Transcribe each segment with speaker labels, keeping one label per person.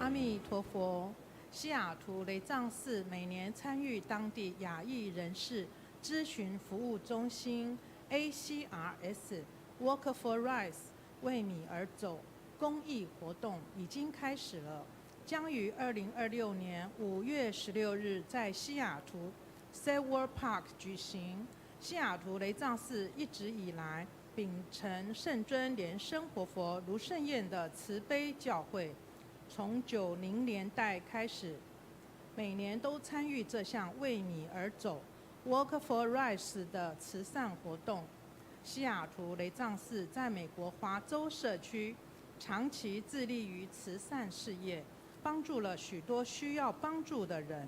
Speaker 1: 阿弥陀佛。西雅图雷藏寺每年参与当地亚裔人士咨询服务中心 ACRS Walk for Rice 为米而走公益活动已经开始了，将于2026年5月16日在西雅图 Seward Park 举行。西雅图雷藏寺一直以来秉承圣尊莲生活佛卢圣彦的慈悲教诲，从90年代开始，每年都参与这项为米而走 Walk for Rice 的慈善活动。西雅图雷藏寺在美国华州社区长期致力于慈善事业，帮助了许多需要帮助的人。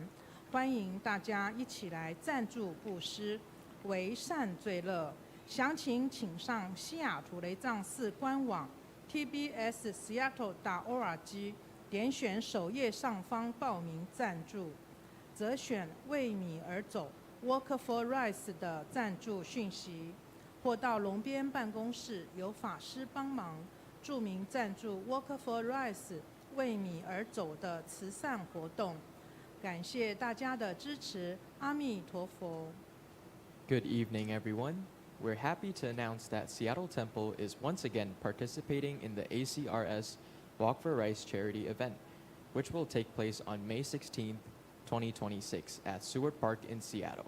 Speaker 1: 欢迎大家一起来赞助布施，为善最乐。详情请上西雅图雷藏寺官网 tbsseattle.org 点选首页上方报名赞助，则选为米而走 Walk for Rice 的赞助讯息，或到龙边办公室有法师帮忙注明赞助 Walk for Rice 为米而走的慈善活动。感谢大家的支持，阿弥陀佛。
Speaker 2: Good evening, everyone. We're happy to announce that Seattle Temple is once again participating in the ACRS Walk for Rice charity event, which will take place on May 16, 2026 at Seward Park in Seattle.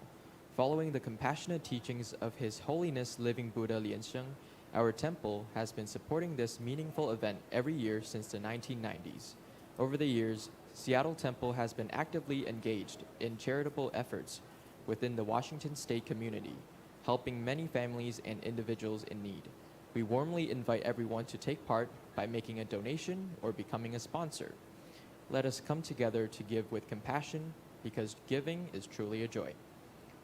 Speaker 2: Following the compassionate teachings of His Holiness Living Buddha Lian Sheng, our temple has been supporting this meaningful event every year since the 1990s. Over the years, Seattle Temple has been actively engaged in charitable efforts within the Washington State community, helping many families and individuals in need. We warmly invite everyone to take part by making a donation or becoming a sponsor. Let us come together to give with compassion, because giving is truly a joy.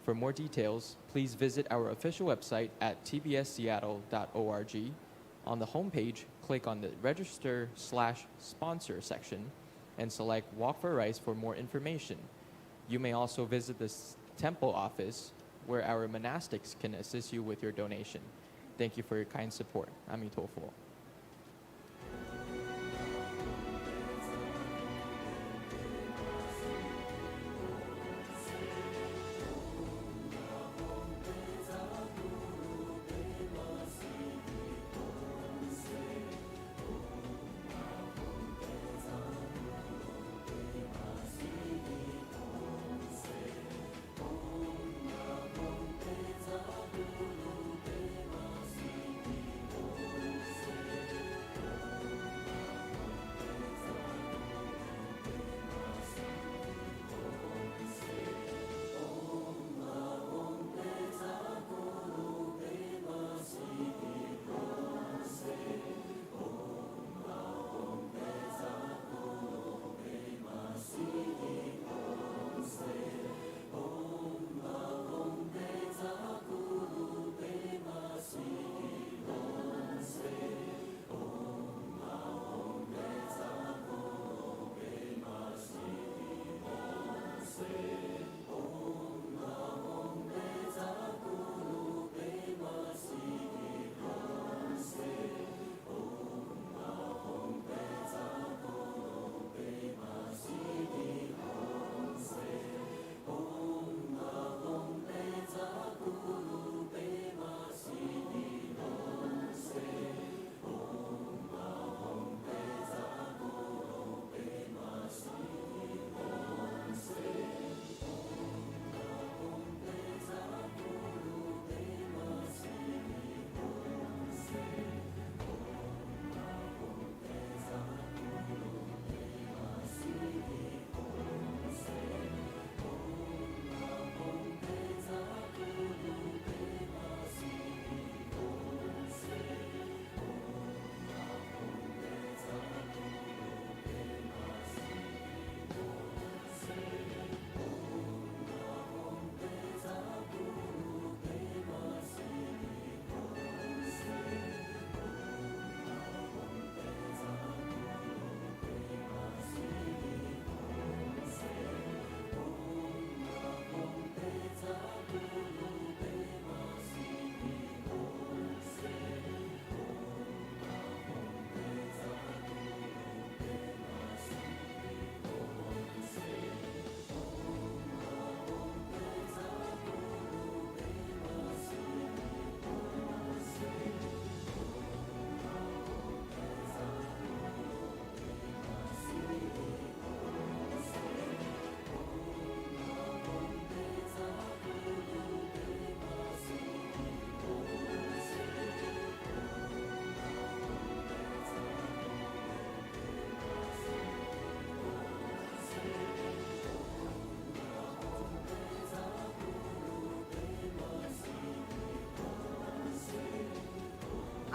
Speaker 2: For more details, please visit our official website at tbsseattle.org. On the homepage, click on the Register/Sponsor section and select Walk for Rice for more information. You may also visit the temple office, where our monastics can assist you with your donation. Thank you for your kind support. 阿弥陀佛。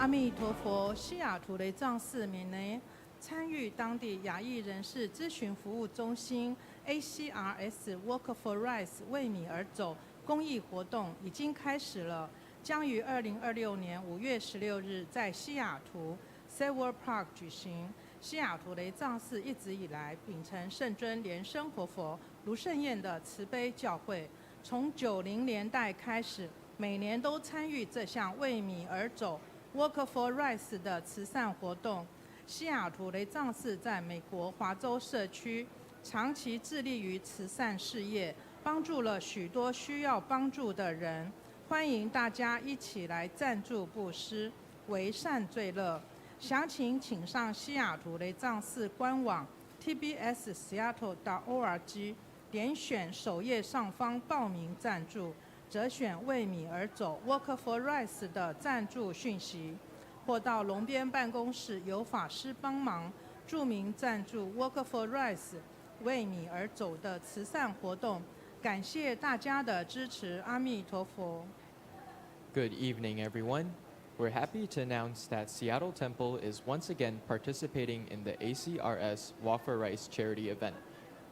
Speaker 1: 阿弥陀佛，西雅图雷藏寺每年参与当地亚裔人士咨询服务中心 ACRS Walk for Rice 为米而走公益活动已经开始了，将于2026年5月16日在西雅图 Seward Park 举行。西雅图雷藏寺一直以来秉承圣尊莲生活佛卢胜彦的慈悲教诲，从90年代开始，每年都参与这项为米而走 Walk for Rice 的慈善活动。西雅图雷藏寺在美国华州社区长期致力于慈善事业，帮助了许多需要帮助的人。欢迎大家一起来赞助布施，为善最乐。详情请上西雅图雷藏寺官网 tbsseattle.org， 点选首页上方报名赞助，则选为米而走 Walk for Rice 的赞助讯息，或到龙边办公室由法师帮忙注明赞助 Walk for Rice 为米而走的慈善活动。感谢大家的支持，阿弥陀佛。
Speaker 2: Good evening, everyone. We're happy to announce that Seattle Temple is once again participating in the ACRS Walk for Rice charity event,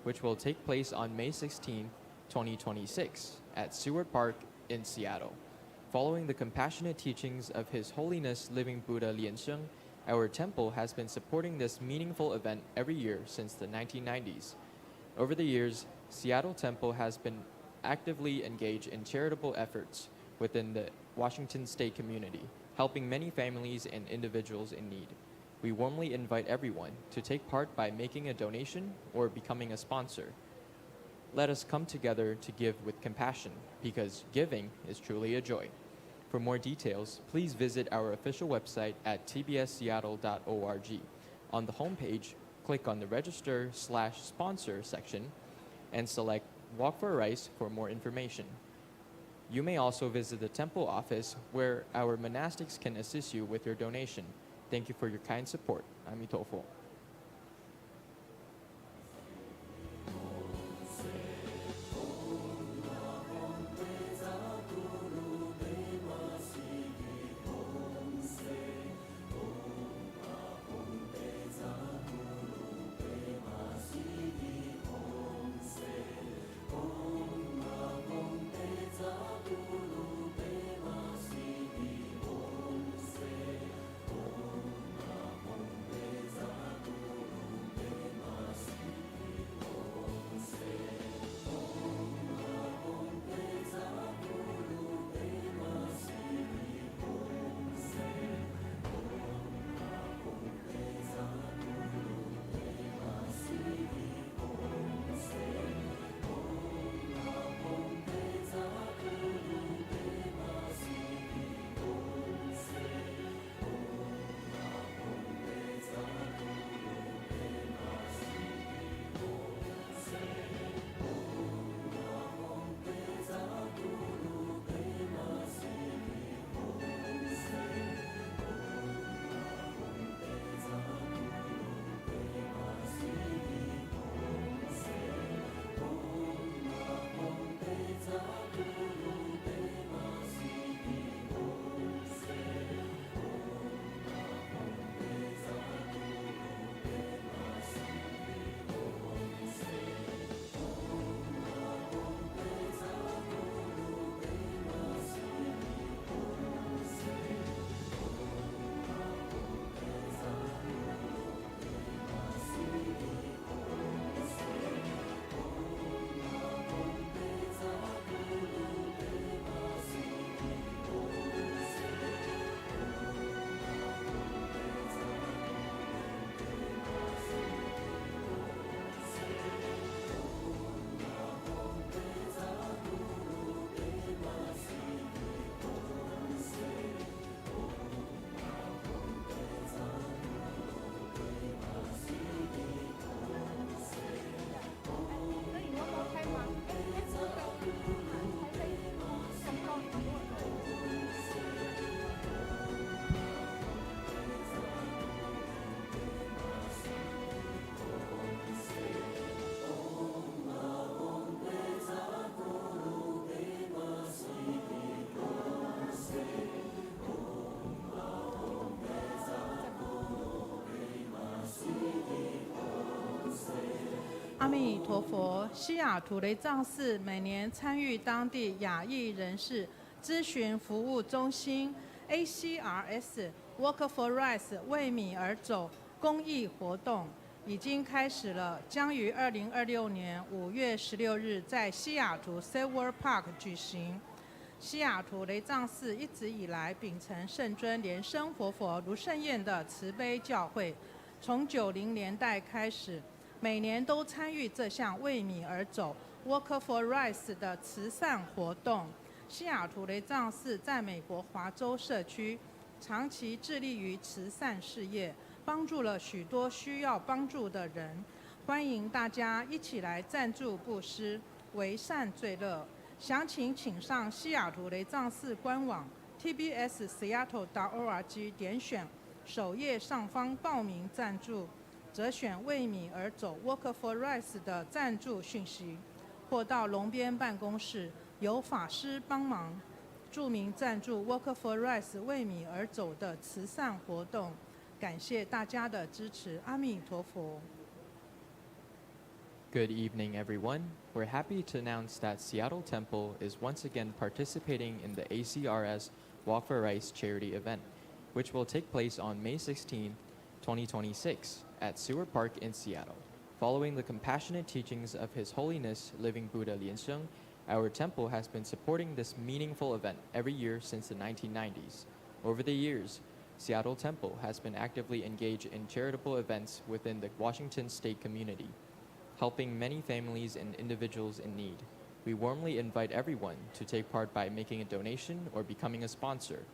Speaker 2: which will take place on May 16, 2026, at Seward Park in Seattle. Following the compassionate teachings of His Holiness Living Buddha Lian Sheng, our temple has been supporting this meaningful event every year since the 1990s. Over the years, Seattle Temple has been actively engaged in charitable efforts within the Washington State community, helping many families and individuals in need. We warmly invite everyone to take part by making a donation or becoming a sponsor. Let us come together to give with compassion, because giving is truly a joy. For more details, please visit our official website at tbsseattle.org. On the homepage, click on the Register/Sponsor section and select Walk for Rice for more information. You may also visit the temple office where our monastics can assist you with your donation. Thank you for your kind support. Amitofo.
Speaker 1: 阿弥陀佛。西雅图雷藏寺每年参与当地亚裔人士咨询服务中心 ACRS Walk for Rice 为米而走公益活动已经开始了，将于2026年5月16日在西雅图 Silver Park 举行。西雅图雷藏寺一直以来秉承圣尊莲生活佛卢圣彦的慈悲教诲，从90年代开始，每年都参与这项为米而走 Walk for Rice 的慈善活动。西雅图雷藏寺在美国华州社区长期致力于慈善事业，帮助了许多需要帮助的人。欢迎大家一起来赞助布施，为善最乐。详情请上西雅图雷藏寺官网 tbsseattle.org 点选首页上方报名赞助，则选为米而走 Walk for Rice 的赞助讯息，或到龙边办公室由法师帮忙注明赞助 Walk for Rice 为米而走的慈善活动。感谢大家的支持，阿弥陀佛。
Speaker 2: Good evening, everyone. We're happy to announce that Seattle Temple is once again participating in the ACRS Walk for Rice charity event, which will take place on May 16, 2026, at Sewer Park in Seattle. Following the compassionate teachings of His Holiness Living Buddha Lian Sheng, our temple has been supporting this meaningful event every year since the 1990s. Over the years, Seattle Temple has been actively engaged in charitable events within the Washington state community, helping many families and individuals in need. We warmly invite everyone to take part by making a donation or becoming a sponsor.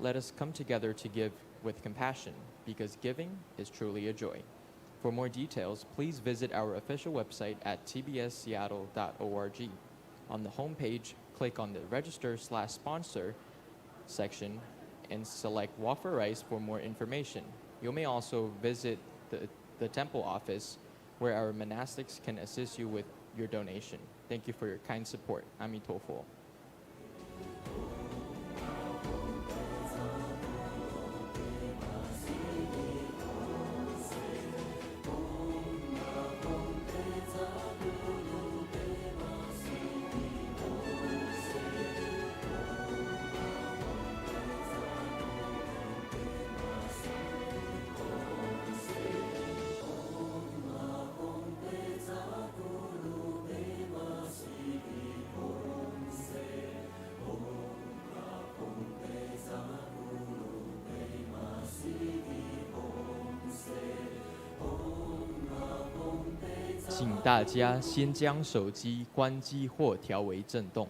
Speaker 2: Let us come together to give with compassion, because giving is truly a joy. For more details, please visit our official website at tbsseattle.org. On the homepage, click on the Register/Sponsor section and select Walk for Rice for more information. You may also visit the temple office, where our monastics can assist you with your donation. Thank you for your kind support. Ami Tofo. "请大家先将手机关机或调为震动。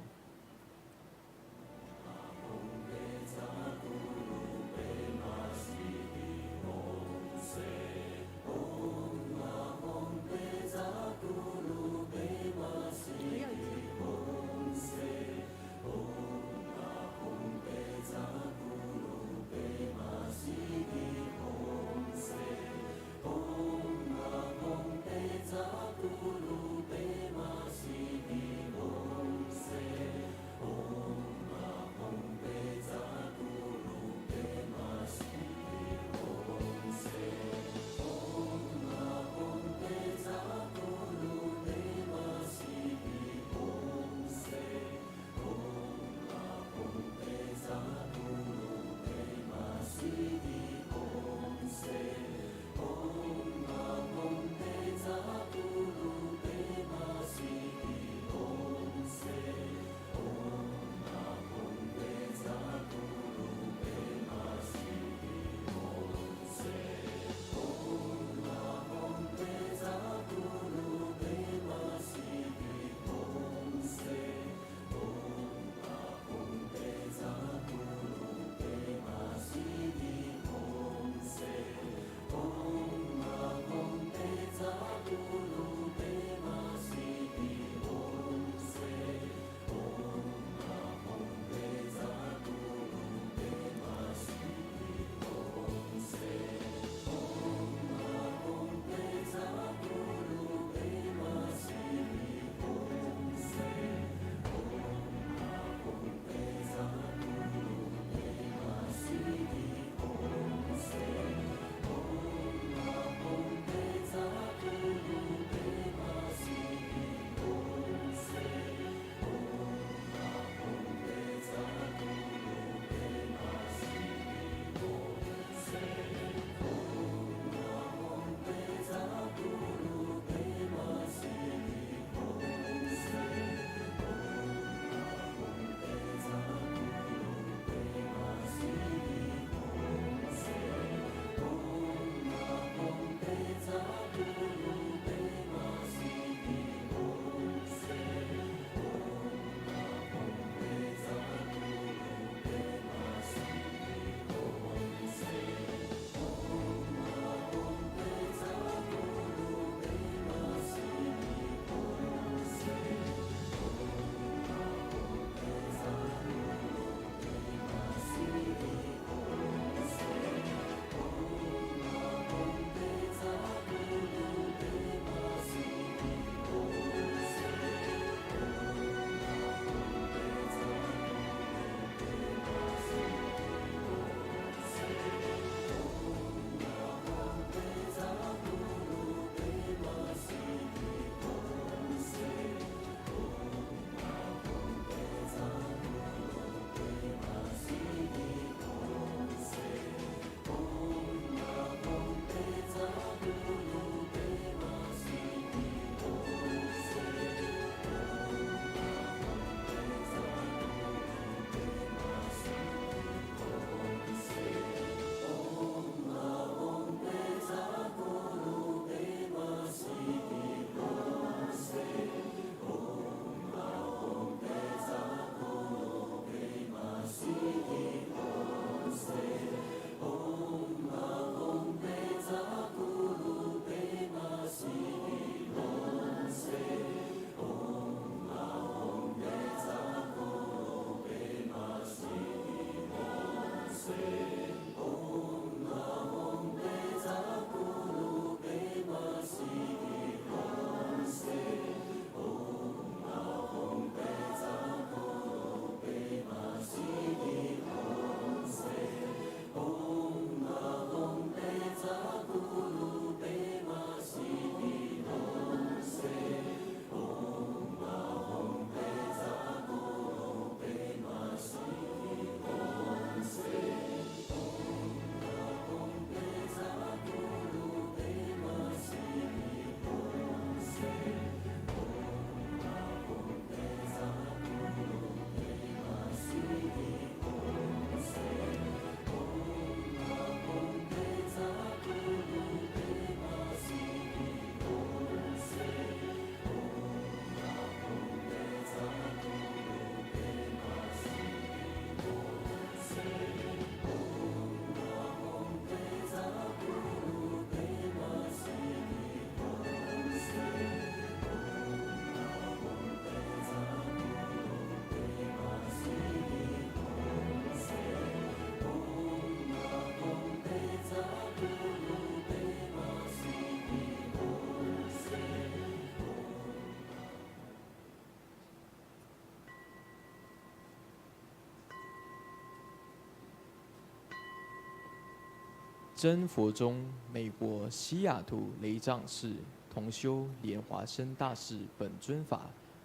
Speaker 2: 真佛宗美国西雅图雷藏寺同修莲华生大士本尊法，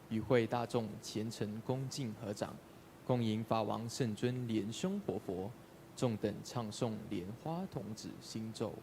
Speaker 2: 与会大众虔诚恭敬合掌，恭迎法王圣尊莲兄活佛，众等唱诵莲花童子心咒。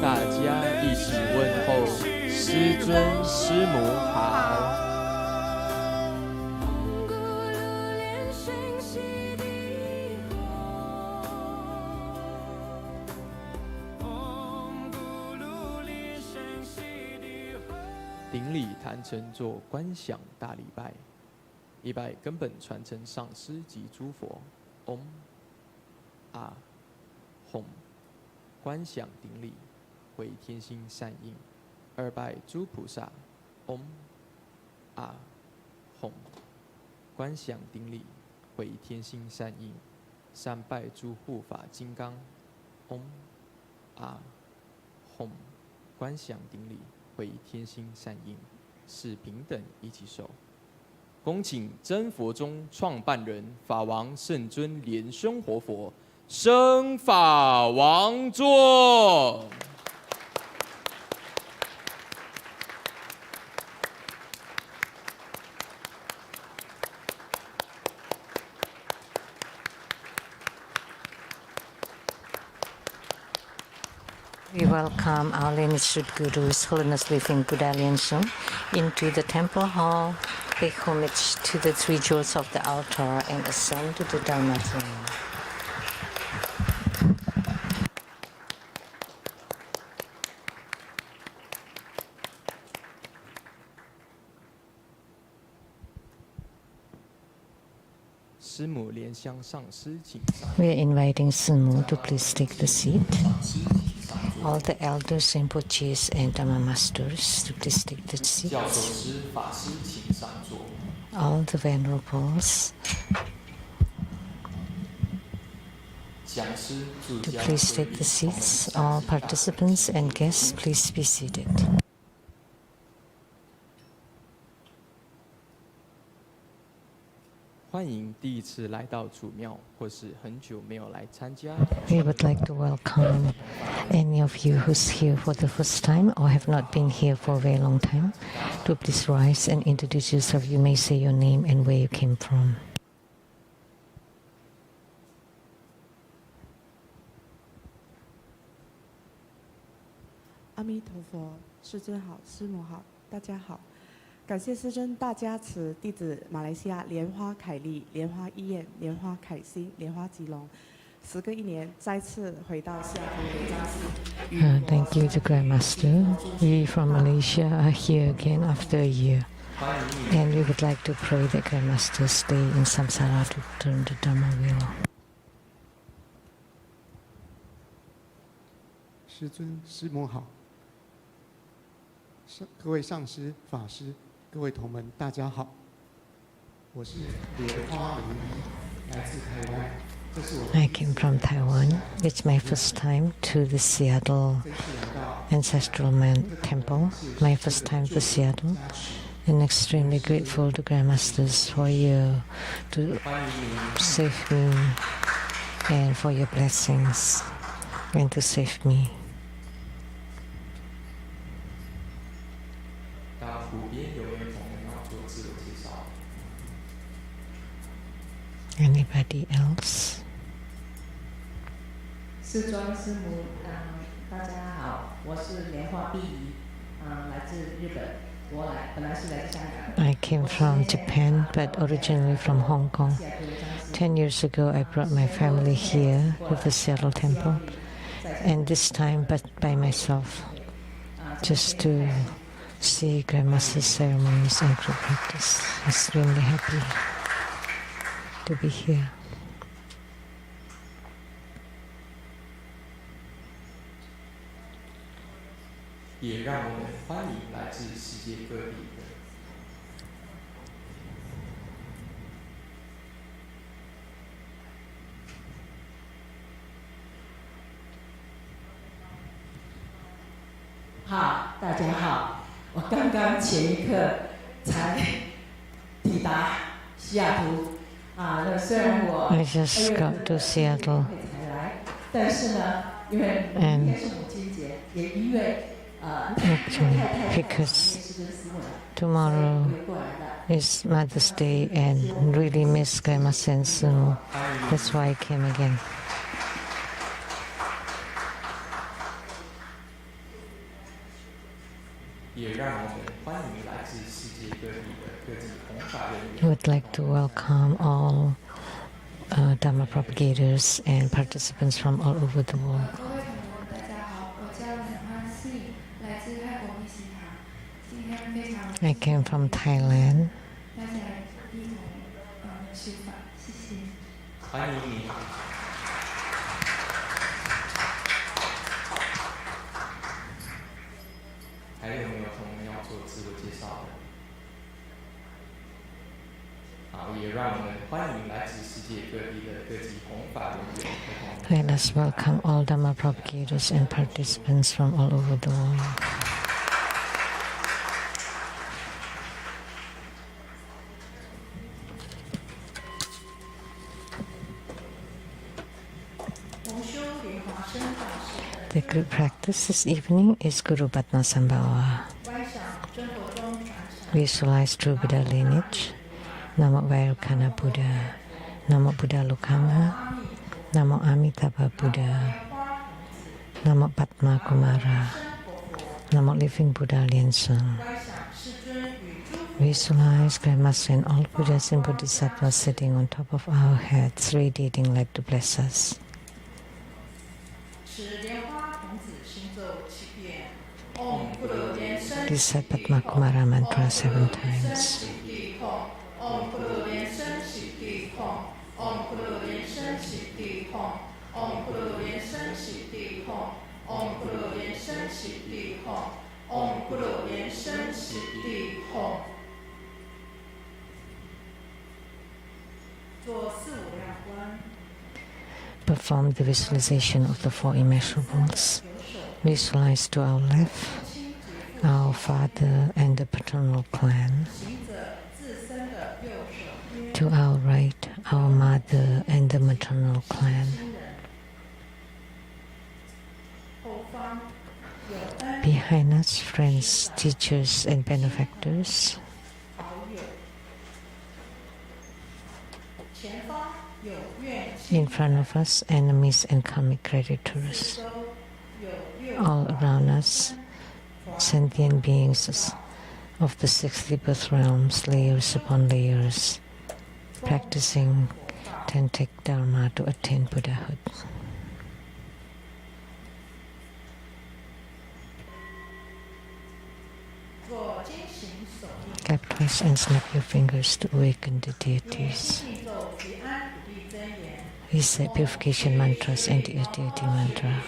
Speaker 2: 大家一起问候师尊师母好。顶礼坛城做观想大礼拜，礼拜根本传承上师及诸佛。唵啊吽，观想顶礼。为天心善应，二拜诸菩萨，唵啊吽，观想顶礼，为天心善应，三拜诸护法金刚，唵啊吽，观想顶礼，为天心善应，是平等一起手。恭请真佛宗创办人法王圣尊莲生活佛升法王座。
Speaker 3: We welcome our lineage Guru, His Holiness Living Buddha Lian Sheng, into the temple hall, pay homage to the three jewels of the altar, and ascend to the Dharma throne.
Speaker 2: 师母莲香上师请上。
Speaker 3: We are inviting Simu to please take the seat. All the elders and Rinpoches and Dharma masters to please take the
Speaker 2: 教授
Speaker 3: seats.
Speaker 2: 师、法师请上座。
Speaker 3: All the venerables
Speaker 2: 讲师祝
Speaker 3: to
Speaker 2: 家
Speaker 3: please
Speaker 2: 贵
Speaker 3: take
Speaker 2: 宾
Speaker 3: the seats. All participants and guests please be seated.
Speaker 2: 欢迎第一次来到祖庙，或是很久没有来参加。
Speaker 3: We would like to welcome any of you who's here for the first time or have not been here for a very long time to please rise and introduce yourself. You may say your name and where you came from.
Speaker 4: 阿弥陀佛，师尊好，师母好，大家好。感谢师尊大加持，弟子马来西亚莲花凯丽、莲花医院、莲花凯欣、莲花吉隆，时隔1年，再次回到西雅图雷藏寺。
Speaker 3: Thank you to Grandmaster. We from Malaysia are here again after a year. And we would like to pray that Grandmaster stay in samsara to turn the Dharma wheel.
Speaker 5: 师尊、师母好，各位上师、法师、各位同门，大家好。我是莲花如一，来自台湾。这是我
Speaker 3: I came from Taiwan. It's my first time to the Seattle
Speaker 5: 这次来到
Speaker 3: Ancestral Temple. My first time to Seattle. And extremely grateful to Grandmasters for you to save me and for your blessings and to save me.
Speaker 2: 到湖边有没有同学要做自我介绍？
Speaker 3: Anybody else?
Speaker 6: 师尊师母，大家好，我是莲花碧仪，来自日本，本来是来自香港。
Speaker 3: I came from Japan, but originally from Hong Kong. 10 years ago, I brought my family here to the Seattle Temple, and this time, but by myself, just to see Grandmaster's ceremonies and group practice. Extremely happy to be here.
Speaker 2: 也让我们欢迎来自世界各地的。
Speaker 6: 好，大家好，我刚刚前一刻才抵达西雅图，那虽然我
Speaker 3: I just got to Seattle,
Speaker 6: 才来，但是呢，因为明天是母亲节，也因为
Speaker 3: actually, because tomorrow is Mother's Day and really miss Grandmaster and Sumo. That's why I came again.
Speaker 2: 也让我们欢迎来自世界各地的各级弘法人
Speaker 3: I
Speaker 2: 员。
Speaker 3: would like to welcome all Dharma propagators and participants from all over the world.
Speaker 7: 各位同仁，大家好，我叫梁安信，来自泰国密西塔。今天非常
Speaker 3: I came from Thailand.
Speaker 7: 大家来一同修法，谢谢。
Speaker 2: 欢迎你。还有没有同学要做自我介绍的？好，也让我们欢迎来自世界各地的各级弘法人员和同
Speaker 3: Let us welcome all Dharma propagators and participants from all over the world.
Speaker 1: 同修莲华生大师的
Speaker 3: The group practice this evening is Guru Padmasambhava.
Speaker 1: 观想真佛中传承。
Speaker 3: Visualize true Buddha lineage. Namo Vairukana Buddha. Namo Buddha Lokama. Namo Amitabha Buddha. Namo Padma Kumara. Namo Living Buddha Lian Sheng.
Speaker 1: 观想世尊与诸佛
Speaker 3: Visualize Grandmaster and all Buddhas and Bodhisattvas sitting on top of our heads, radiating light to bless us.
Speaker 1: 持莲花童子心咒7遍。唵不如莲生
Speaker 3: Recite Padma Kumara mantra 7 times.
Speaker 1: 唵不如莲生喜地吽。唵 Om Guru Lian Sheng Xi Di Hong. Om Guru Lian Sheng Xi Di Hong. Om Guru Lian Sheng Xi Di Hong. Om Guru Lian Sheng Xi Di Hong. 做四无量观。
Speaker 3: Perform the visualization of the four immeasurables. Visualize to our left our father and the paternal clan. To our right, our mother and the maternal clan. Behind us, friends, teachers, and benefactors. In front of us, enemies and karmic creditors. All around us, sentient beings of the 60 birth realms, layers upon layers, practicing Tantric Dharma to attain Buddhahood. Clap twice and snap your fingers to awaken the deities. Recite purification mantras and the deity mantra.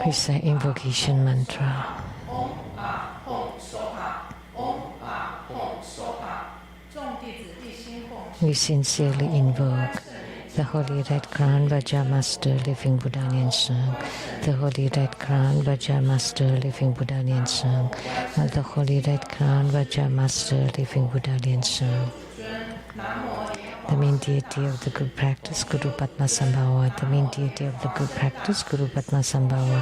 Speaker 3: Recite invocation mantra. We sincerely invoke the Holy Red Crown Vajramaster Living Buddha Lian Sheng, the Holy Red Crown Vajramaster Living Buddha Lian Sheng, the Holy Red Crown Vajramaster Living Buddha Lian Sheng. The main deity of the good practice, Guru Padmasambhava. The main deity of the good practice, Guru Padmasambhava.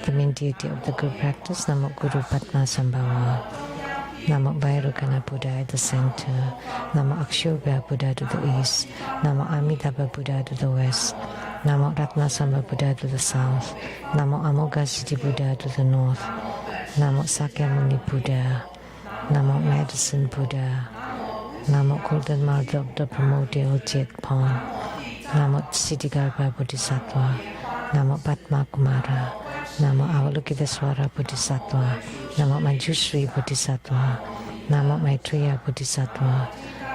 Speaker 3: The main deity of the good practice, Namo Guru Padmasambhava. Namo Vairugana Buddha at the center. Namo Akshobhya Buddha to the east. Namo Amitabha Buddha to the west. Namo Ratnasambha Buddha to the south. Namo Amoghasiddhi Buddha to the north. Namo Sakyamuni Buddha. Namo Medicine Buddha. Namo Golden Mother of the Primordial Jet Pond. Namo Siddhigarbha Bodhisattva. Namo Padma Kumara. Namo Avalokiteswara Bodhisattva. Namo Manjushri Bodhisattva. Namo Maitreya Bodhisattva.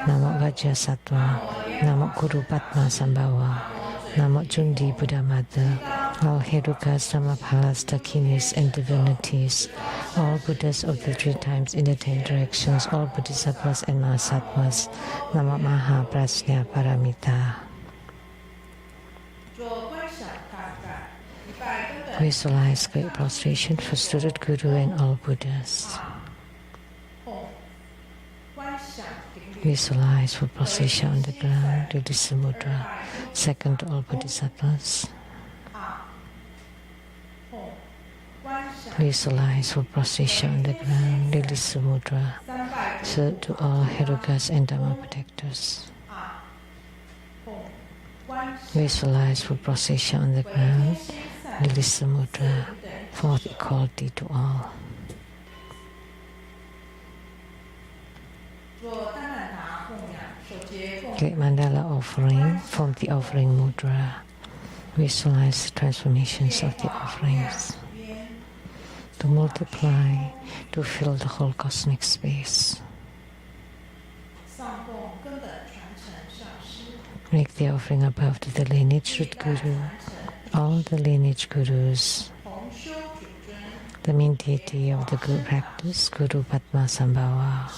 Speaker 3: Namo Vajrasattva. Namo Guru Padmasambhava. Namo Jundi Buddha Mother. All Herukas, Dhammapalas, Dakinis, and divinities. All Buddhas of the 3 times in the 10 directions. All Bodhisattvas and Mahasattvas. Namo Maha Prajna Paramita. Visualize great prostration for Student Guru and all Buddhas. Visualize for prostration on the ground, release the mudra. Second to all Bodhisattvas. Visualize for prostration on the ground, release the mudra. Third to all Herukas and Dhamma protectors. Visualize for prostration on the ground, release the mudra. Fourth, equality to all. Great mandala offering, form the offering mudra. Visualize the transformations of the offerings. To multiply, to fill the whole cosmic space. Make the offering above to the lineage root guru, all the lineage gurus, the main deity of the good practice, Guru Padmasambhava,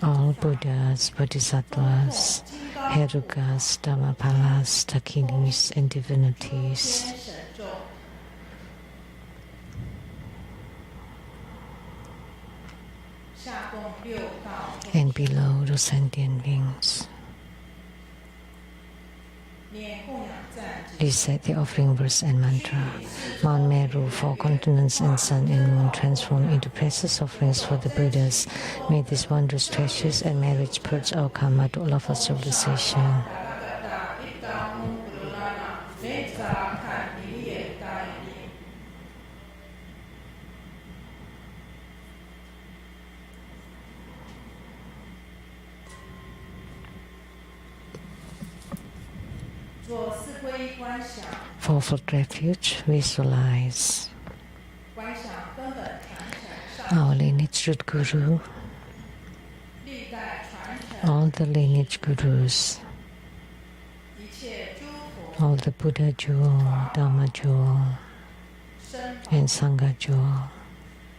Speaker 3: all Buddhas, Bodhisattvas, Herukas, Dhammapalas, Dakinis, and divinities. And below the sentient beings. Recite the offering verse and mantra. Mount Meru, 4 continents and sun and moon transform into precious offerings for the Buddhas. May these wondrous treasures and marriage purge our karma to all of our civilization.
Speaker 1: 做四皈依观想，
Speaker 3: Fourfold refuge, visualize
Speaker 1: 观想根本传承上
Speaker 3: our lineage root guru,
Speaker 1: 历代传承
Speaker 3: all the lineage gurus,
Speaker 1: 一切诸佛
Speaker 3: all the Buddha jewel, Dharma jewel,
Speaker 1: 身法
Speaker 3: and Sangha jewel,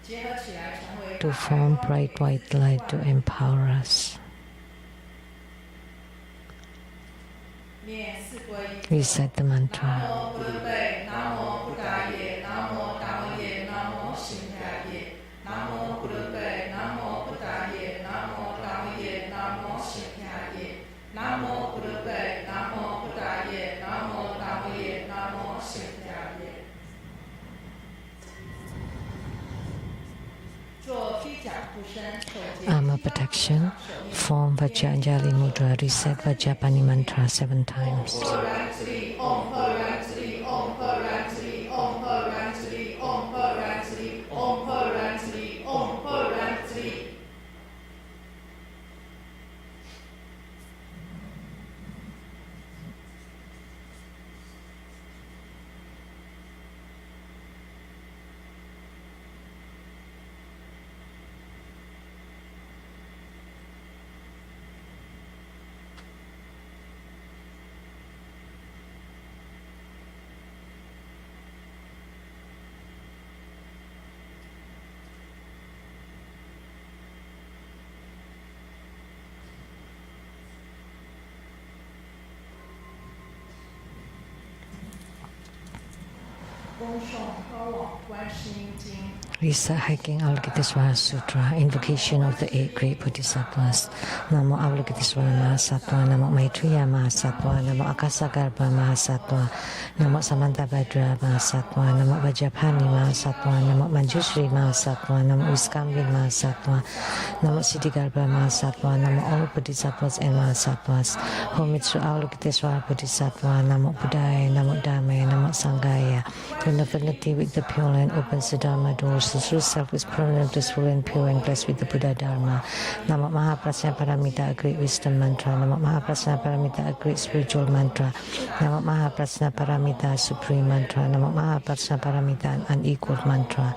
Speaker 1: 结合起来成为
Speaker 3: to form bright white light to empower us.
Speaker 1: 念四皈依。
Speaker 3: Recite the
Speaker 1: 南
Speaker 3: mantra.
Speaker 1: 无布勒贝，南无布达耶，南无达摩耶，南无行伽耶，南无布勒贝，南无布达耶，南无达摩耶，南无行伽耶，南无布勒贝，南无布达耶，南无达摩耶，南无行伽耶。做披甲护身，手结
Speaker 3: Armor protection, form Vajraanjali mudra, reset Vajrapani mantra 7 times.
Speaker 1: 赫然之力，嗡赫然之力，嗡赫然之力，嗡赫然之力，嗡赫然之力，嗡赫然之力，嗡赫然之力。恭诵高往观世音经。
Speaker 3: Recite Hiking Avalokitesvara Sutra, invocation of the 8 great Bodhisattvas. Namo Avalokitesvara Mahasattva, Namo Maitreya Mahasattva, Namo Akasagarbha Mahasattva, Namo Samantabhadra Mahasattva, Namo Vajrapani Mahasattva, Namo Manjushri Mahasattva, Namo Viskambin Mahasattva, Namo Siddhigarbha Mahasattva, Namo all Bodhisattvas and Mahasattvas. Homage to Avalokitesvara Bodhisattva, Namo Buddhaya, Namo Dhammaya, Namo Sanghaya. When affinity with the pure and opens the Dharma doors, the true self is permanent, blissful and pure and blessed with the Buddhadharma. Namo Mahaprasna Paramita, a great wisdom mantra. Namo Mahaprasna Paramita, a great spiritual mantra. Namo Mahaprasna Paramita, a supreme mantra. Namo Mahaprasna Paramita, an unequaled mantra.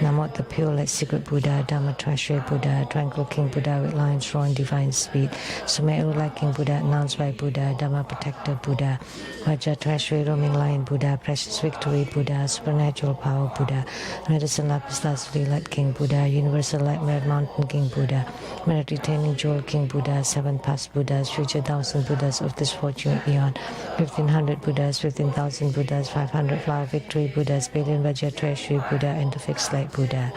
Speaker 3: Namo the pure light secret Buddha, Dhamma Trashri Buddha, tranquil King Buddha with lion's roar and divine speed. Sumeru like King Buddha, announced by Buddha, Dhamma protector Buddha, Vajra Trashri roaming lion Buddha, precious victory Buddha, supernatural power Buddha, medicine lapis lazuli light King Buddha, universal light merit mountain King Buddha, merit retaining jewel King Buddha, 7 past Buddhas, future 1,000 Buddhas of this fortune eon, 1,500 Buddhas, 15,000 Buddhas, 500 flower victory Buddhas, billion Vajra Trashri Buddha, and the fixed light Buddha.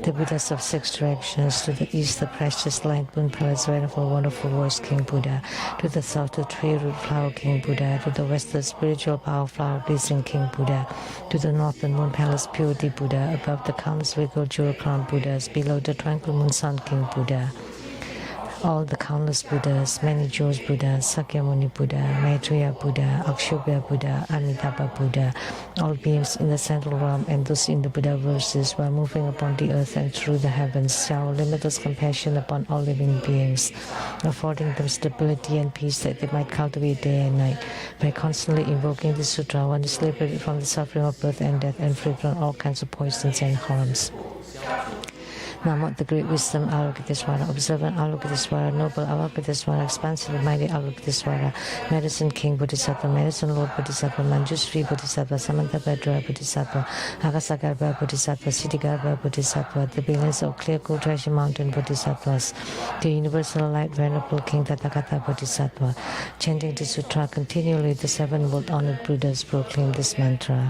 Speaker 3: The Buddhas of 6 directions, to the east the precious light moon palace, wonderful, wonderful voice King Buddha, to the south the tree root flower King Buddha, to the west the spiritual power flower blazing King Buddha, to the north the moon palace purity Buddha, above the countless regal jewel crown Buddhas, below the tranquil moon sun King Buddha. All the countless Buddhas, many jewels Buddhas, Sakyamuni Buddha, Maitreya Buddha, Akshobhya Buddha, Amitabha Buddha, all beings in the central realm and those in the Buddha verses while moving upon the earth and through the heavens, shower limitless compassion upon all living beings, affording them stability and peace that they might cultivate day and night. By constantly invoking this sutra, one is liberated from the suffering of birth and death and free from all kinds of poisons and harms. Namo the great wisdom Avalokitesvara, observant Avalokitesvara, noble Avalokitesvara, expansive and mighty Avalokitesvara, medicine King Bodhisattva, medicine Lord Bodhisattva, Manjushri Bodhisattva, Samantabhadra Bodhisattva, Akasagarbha Bodhisattva, Siddhigarbha Bodhisattva, the billions of clear cool treasure mountain Bodhisattvas, the universal light venerable King Tathagata Bodhisattva. Chanting the sutra continually, the 7 world honored Buddhas proclaim this mantra.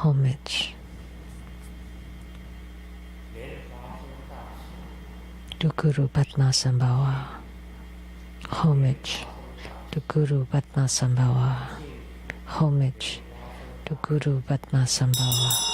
Speaker 3: Homage to Guru Padmasambhava. Homage to Guru Padmasambhava. Homage to Guru Padmasambhava.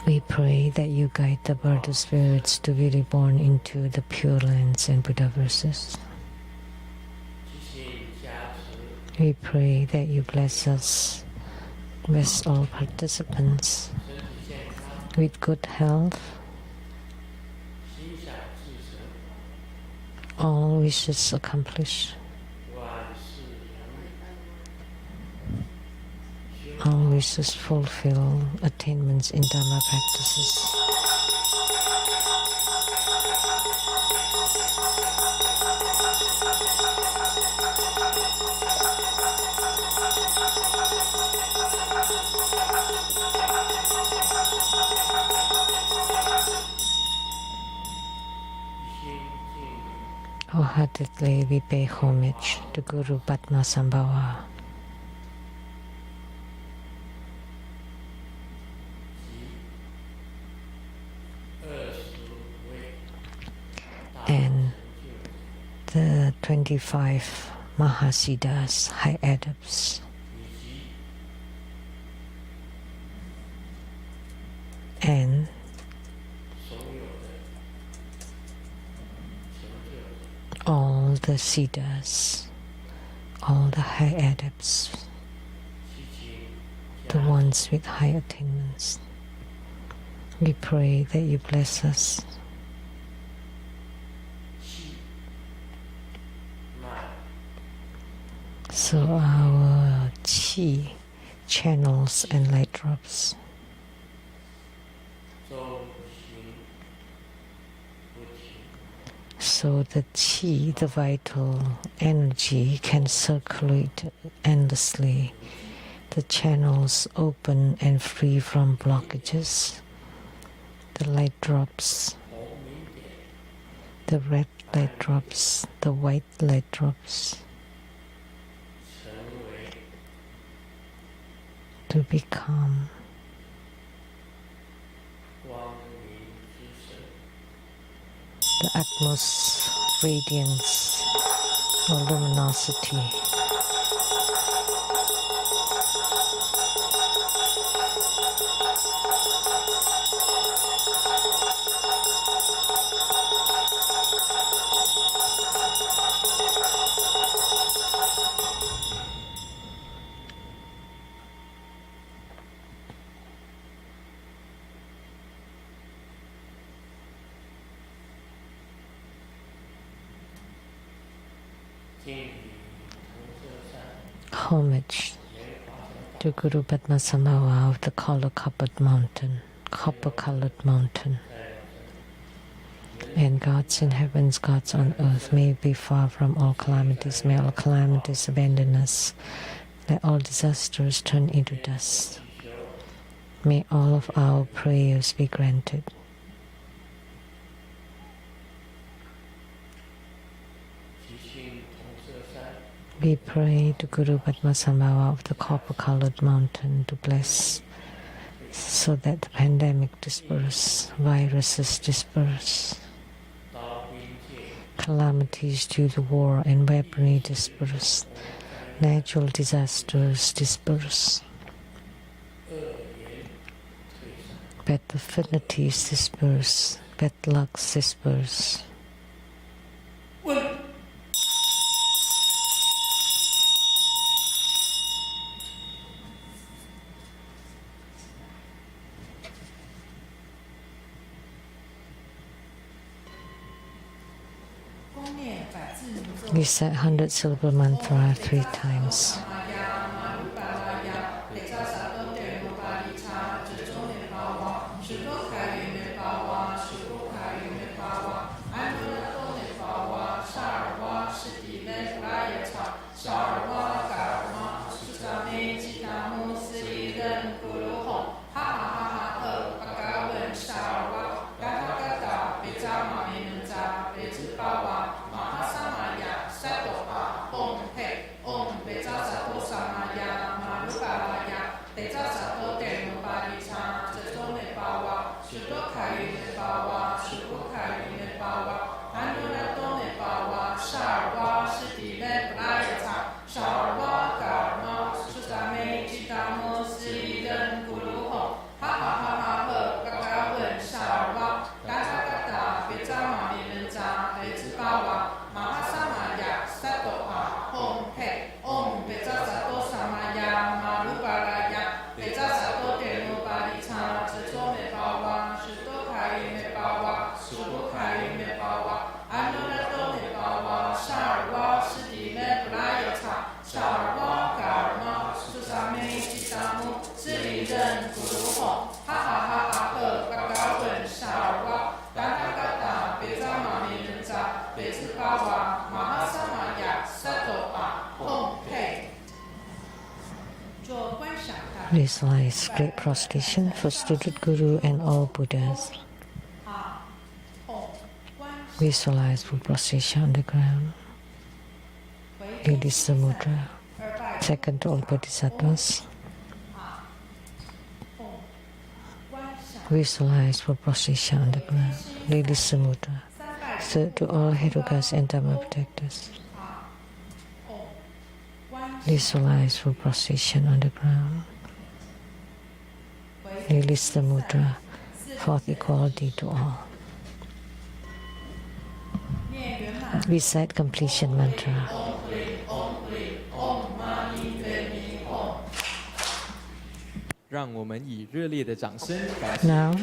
Speaker 3: We pray that you guide the Buddha spirits to be reborn into the Pure Lands and Buddha verses. We pray that you bless us, bless all participants with good health, all wishes accomplished, all wishes fulfill, attainments in Dharma practices. Wholeheartedly we pay homage to Guru Padmasambhava. And the 25 Mahasiddhas, high adepts, and all the siddhas, all the high adepts, the ones with high attainments. We pray that you bless us. So our Qi channels and light drops. So the Qi, the vital energy, can circulate endlessly. The channels open and free from blockages. The light drops, the red light drops, the white light drops, to become the utmost radiance or luminosity. Homage to Guru Padmasambhava of the copper-colored mountain. And gods in heavens, gods on earth, may be far from all calamities, may all calamities abandon us, let all disasters turn into dust. May all of our prayers be granted. We pray to Guru Padmasambhava of the copper-colored mountain to bless so that the pandemic disperse, viruses disperse, calamities due to war and weaponry disperse, natural disasters disperse, bad affinities disperse, bad lucks disperse. Recite 100 syllable mantra 3 times.
Speaker 1: Om He, Om Bodhisattva Samaya, Marupalaya, Bodhisattva Tenubadisa, Zone Bawa, Shudokai Bawa, Shudokai Bawa, Anuratone Bawa, Sharwa, Shitile Prayata, Sharwa Karma, Susame Chitamo, Sridan Guru Ho, Ha Ha Ha Ha Ha, Kakawen, Sharwa, Gata Gata, Bezama Milenza, Bezibawa, Mahasamaya, Satoha, Om He, Om Bodhisattva Samaya, Maruparaya, Bodhisattva Tenubadisa, Zone Bawa, Shudokai Bawa, Shudokai Bawa, Anuratone Bawa, Sharwa, Shitile Prayata, Sharwa Karma, Susame Chitamu, Sridan Guru Ho, Ha Ha Ha Ha Ha, Kakawen, Sharwa, Gata Gata, Bezama Milenza, Bezibawa, Mahasamaya, Satoha, Om He. 做观想大
Speaker 3: Visualize great prostration for student Guru and all Buddhas.
Speaker 1: 啊，吽，观
Speaker 3: Visualize full prostration on the ground.
Speaker 1: 为
Speaker 3: Ladies Mudra,
Speaker 1: 而拜
Speaker 3: second to all Bodhisattvas.
Speaker 1: 啊，吽，观想
Speaker 3: Visualize full prostration on the ground. Ladies Mudra,
Speaker 1: 三拜
Speaker 3: third to all Herukas and Dharma protectors.
Speaker 1: 啊，吽，观想
Speaker 3: Visualize full prostration on the ground.
Speaker 1: 为
Speaker 3: Release the mudra, fourth equality to all.
Speaker 1: 念圆满
Speaker 3: Recite completion mantra.
Speaker 2: 让我们以热烈的掌声感谢
Speaker 3: Now,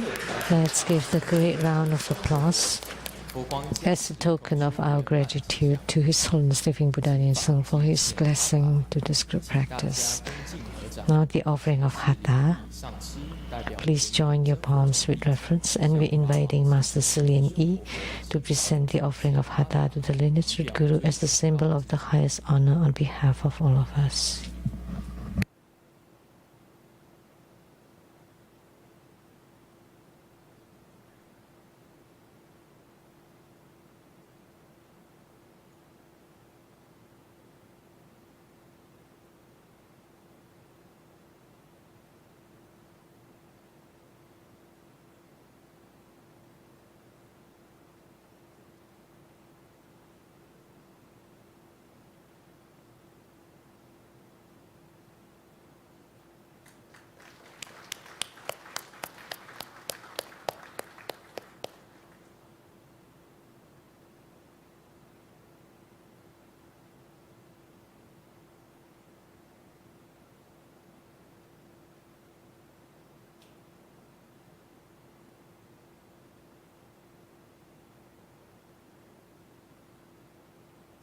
Speaker 3: let's give the great round of applause
Speaker 2: 佛光界
Speaker 3: as a token of our gratitude to His Holiness Living Buddha Lian Sheng for his blessing to this group
Speaker 2: 大家
Speaker 3: practice.
Speaker 2: 恭敬合掌，
Speaker 3: Now the offering of Hatha.
Speaker 2: 上师代表
Speaker 3: Please join your palms with reverence, and we're inviting Master Lian Yi to present the offering of Hatha to the lineage root Guru as the symbol of the highest honor on behalf of all of us.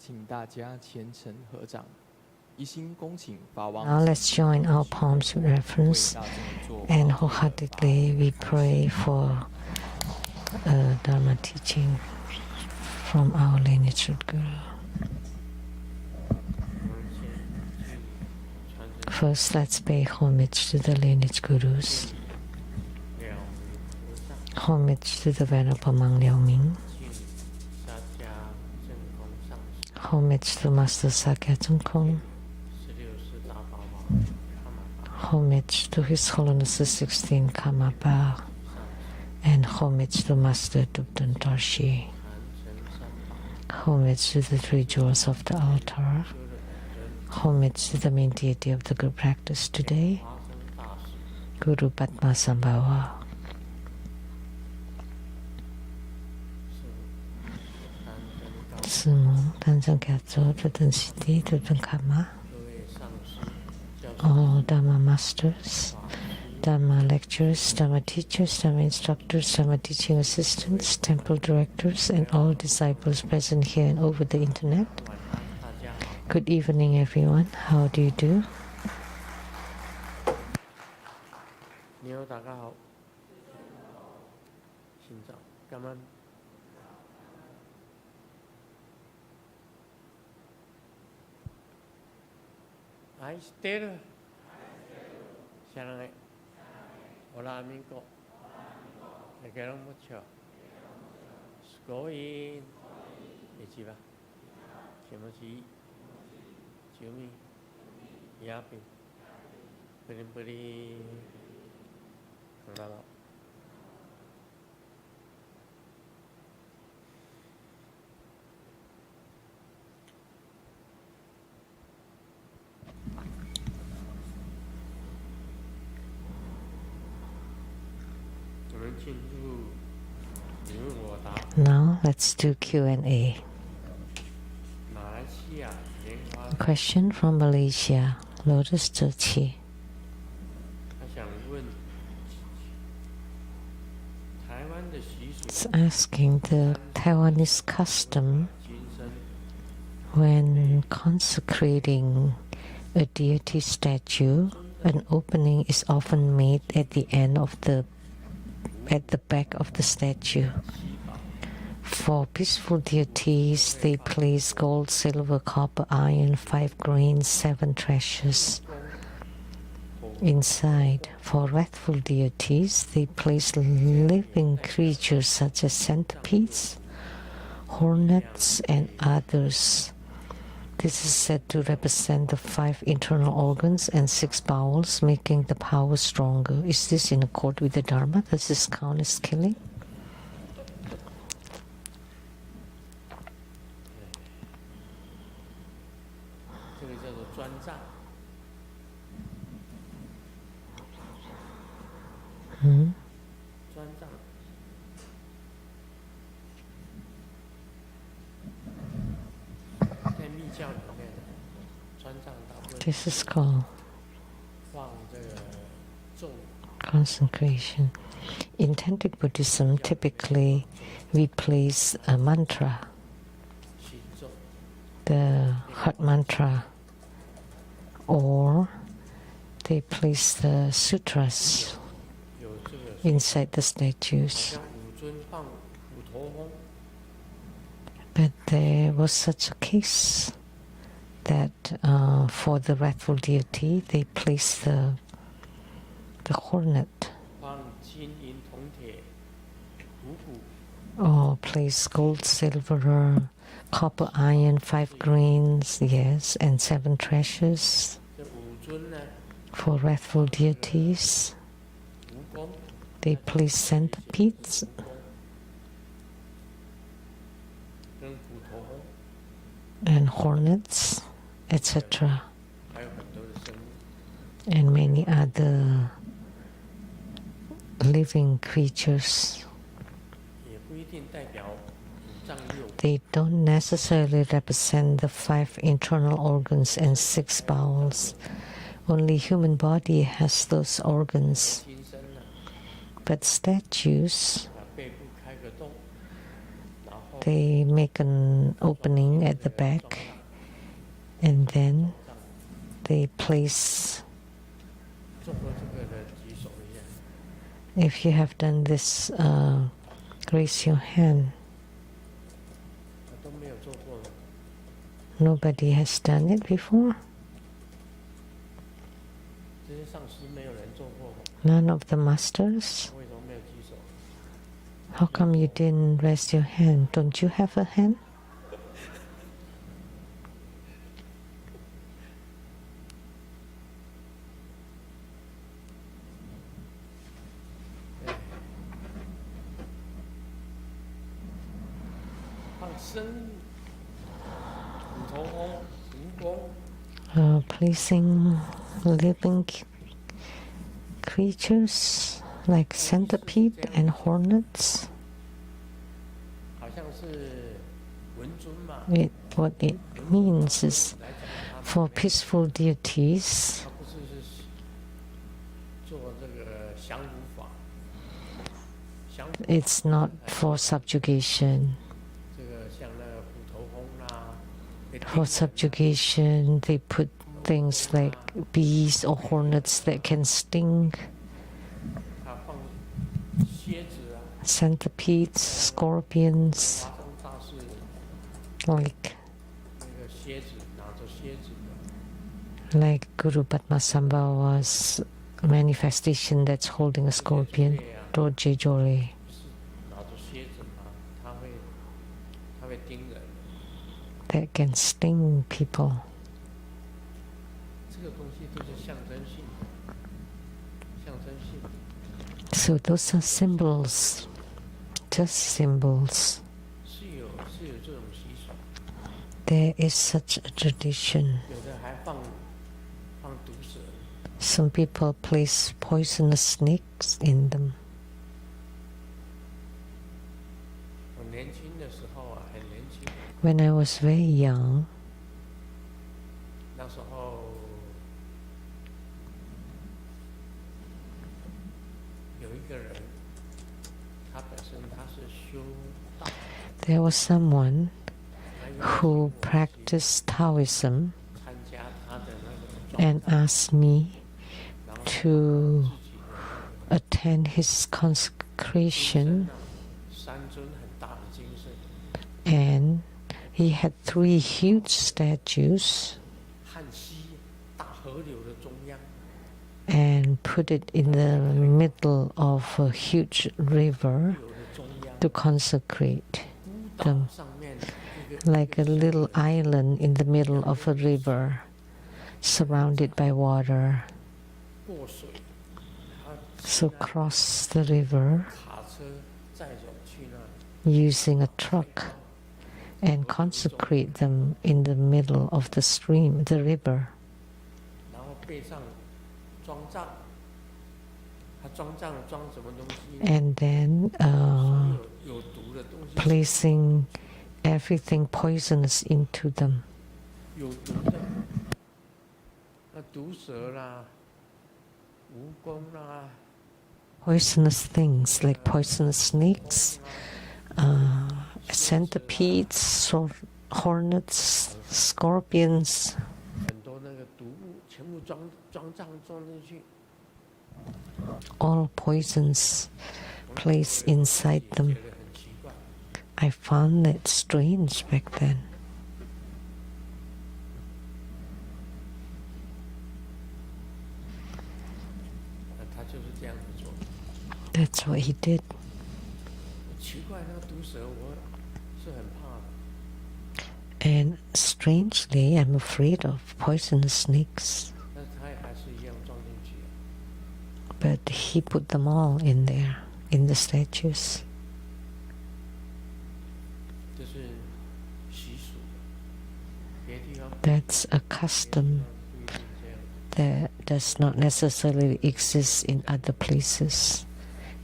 Speaker 2: 请大家虔诚合掌，一心恭请法王
Speaker 3: Now let's join our palms with
Speaker 2: 为
Speaker 3: reverence,
Speaker 2: 大众做
Speaker 3: and wholeheartedly we pray for Dharma teaching from our lineage root Guru. First, let's pay homage to the lineage Gurus. Homage to the Venerable Mang Liao Ming. Homage to Master Sakyamuni. Homage to His Holiness the 16th Karmapa. And homage to Master Dubdan Tarshi. Homage to the three jewels of the altar. Homage to the main deity of the group practice today, Guru Padmasambhava. Sumo, Tanjang Gyatso, Dubdan Siddhi, Dubdan Karma. All Dharma masters, Dharma lecturers, Dharma teachers, Dharma instructors, Dharma teaching assistants, temple directors, and all disciples present here and over the internet. Good evening, everyone. How do you do?
Speaker 8: 你好，大家好。先生，感恩。愛してる。知らない。オラミンコ。レゲロムチョ。すごい。一番。気持ちいい。Jumi, Yapi, Puri, Rala.
Speaker 3: Now let's do Q&A. Question from Malaysia, Lotus Zheqi. It's asking the Taiwanese custom when consecrating a deity statue, an opening is often made at the back of the statue. For peaceful deities, they place gold, silver, copper, iron, 5 grains, 7 treasures inside. For wrathful deities, they place living creatures such as centipedes, hornets, and others. This is said to represent the 5 internal organs and 6 bowels, making the power stronger. Is this in accord with the Dharma? Does this count as killing? This is called consecration. In Tantric Buddhism, typically we place a mantra, the heart mantra, or they place the sutras inside the statues. But there was such a case that for the wrathful deity, they placed the hornet, or place gold, silver, copper, iron, 5 grains, yes, and 7 treasures. For wrathful deities, they place centipedes and hornets, etc., and many other living creatures. They don't necessarily represent the 5 internal organs and 6 bowels. Only human body has those organs. But statues, they make an opening at the back, and then they place. If you have done this, raise your hand. Nobody has done it before? None of the masters? How come you didn't raise your hand? Don't you have a hand? Placing living creatures like centipede and hornets. What it means is, for peaceful deities, it's not for subjugation. For subjugation, they put things like bees or hornets that can sting, centipedes, scorpions, like Guru Padmasambhava's manifestation that's holding a scorpion, Dorje Jole. That can sting people. So those are symbols, just symbols. There is such a tradition. Some people place poisonous snakes in them. When I was very young, there was someone who practiced Taoism and asked me to attend his consecration, and he had 3 huge statues and put it in the middle of a huge river to consecrate them, like a little island in the middle of a river surrounded by water. So cross the river using a truck and consecrate them in the middle of the stream, the river. And then placing everything poisonous into them. Poisonous things like poisonous snakes, centipedes, hornets, scorpions. All poisons placed inside them. I found that strange back then. That's what he did. And strangely, I'm afraid of poisonous snakes. But he put them all in there, in the statues. That's a custom that does not necessarily exist in other places.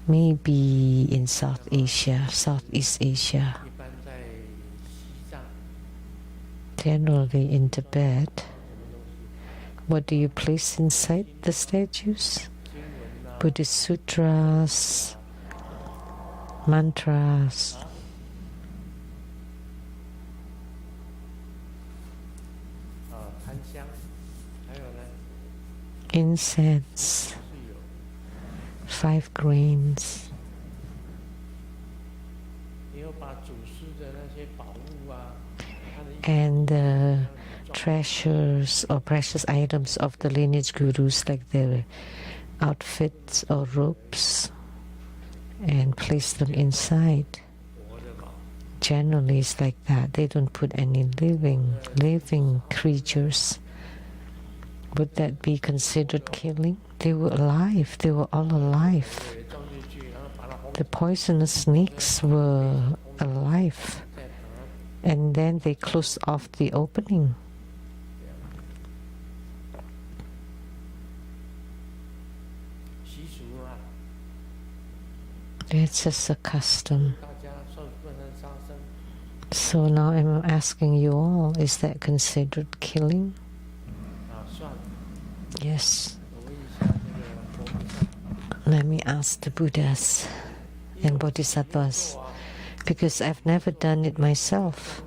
Speaker 3: Maybe in South Asia, Southeast Asia. Generally in Tibet, what do you place inside the statues? Buddhist sutras, mantras, incense, 5 grains, and the treasures or precious items of the lineage gurus, like their outfits or robes, and place them inside. Generally, it's like that. They don't put any living creatures. Would that be considered killing? They were alive. They were all alive. The poisonous snakes were alive. And then they closed off the opening. It's just a custom. So now I'm asking you all, is that considered killing? Yes. Let me ask the Buddhas and Bodhisattvas, because I've never done it myself.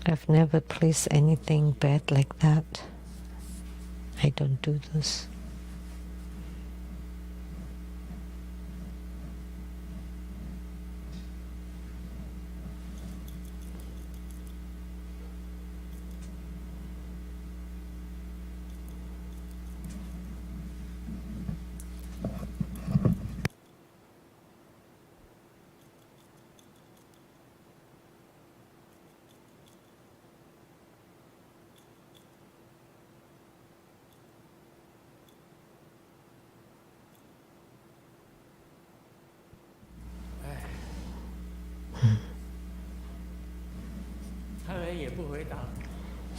Speaker 3: I've never placed anything bad like that. I don't do this.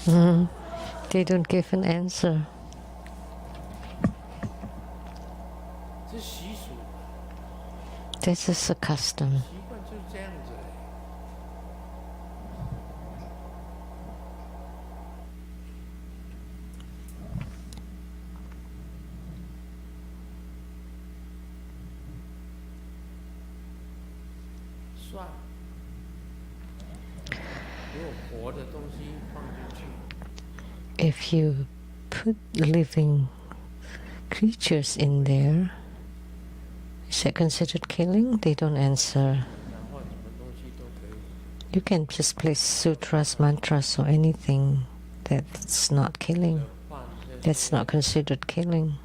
Speaker 3: They don't give an answer.
Speaker 8: 这习俗，
Speaker 3: This is a custom.
Speaker 8: 习惯就是这样子。算，如果活的东西放进去。
Speaker 3: If you put living creatures in there, is that considered killing? They don't answer. You can just place sutras, mantras, or anything that's not killing. That's not considered killing.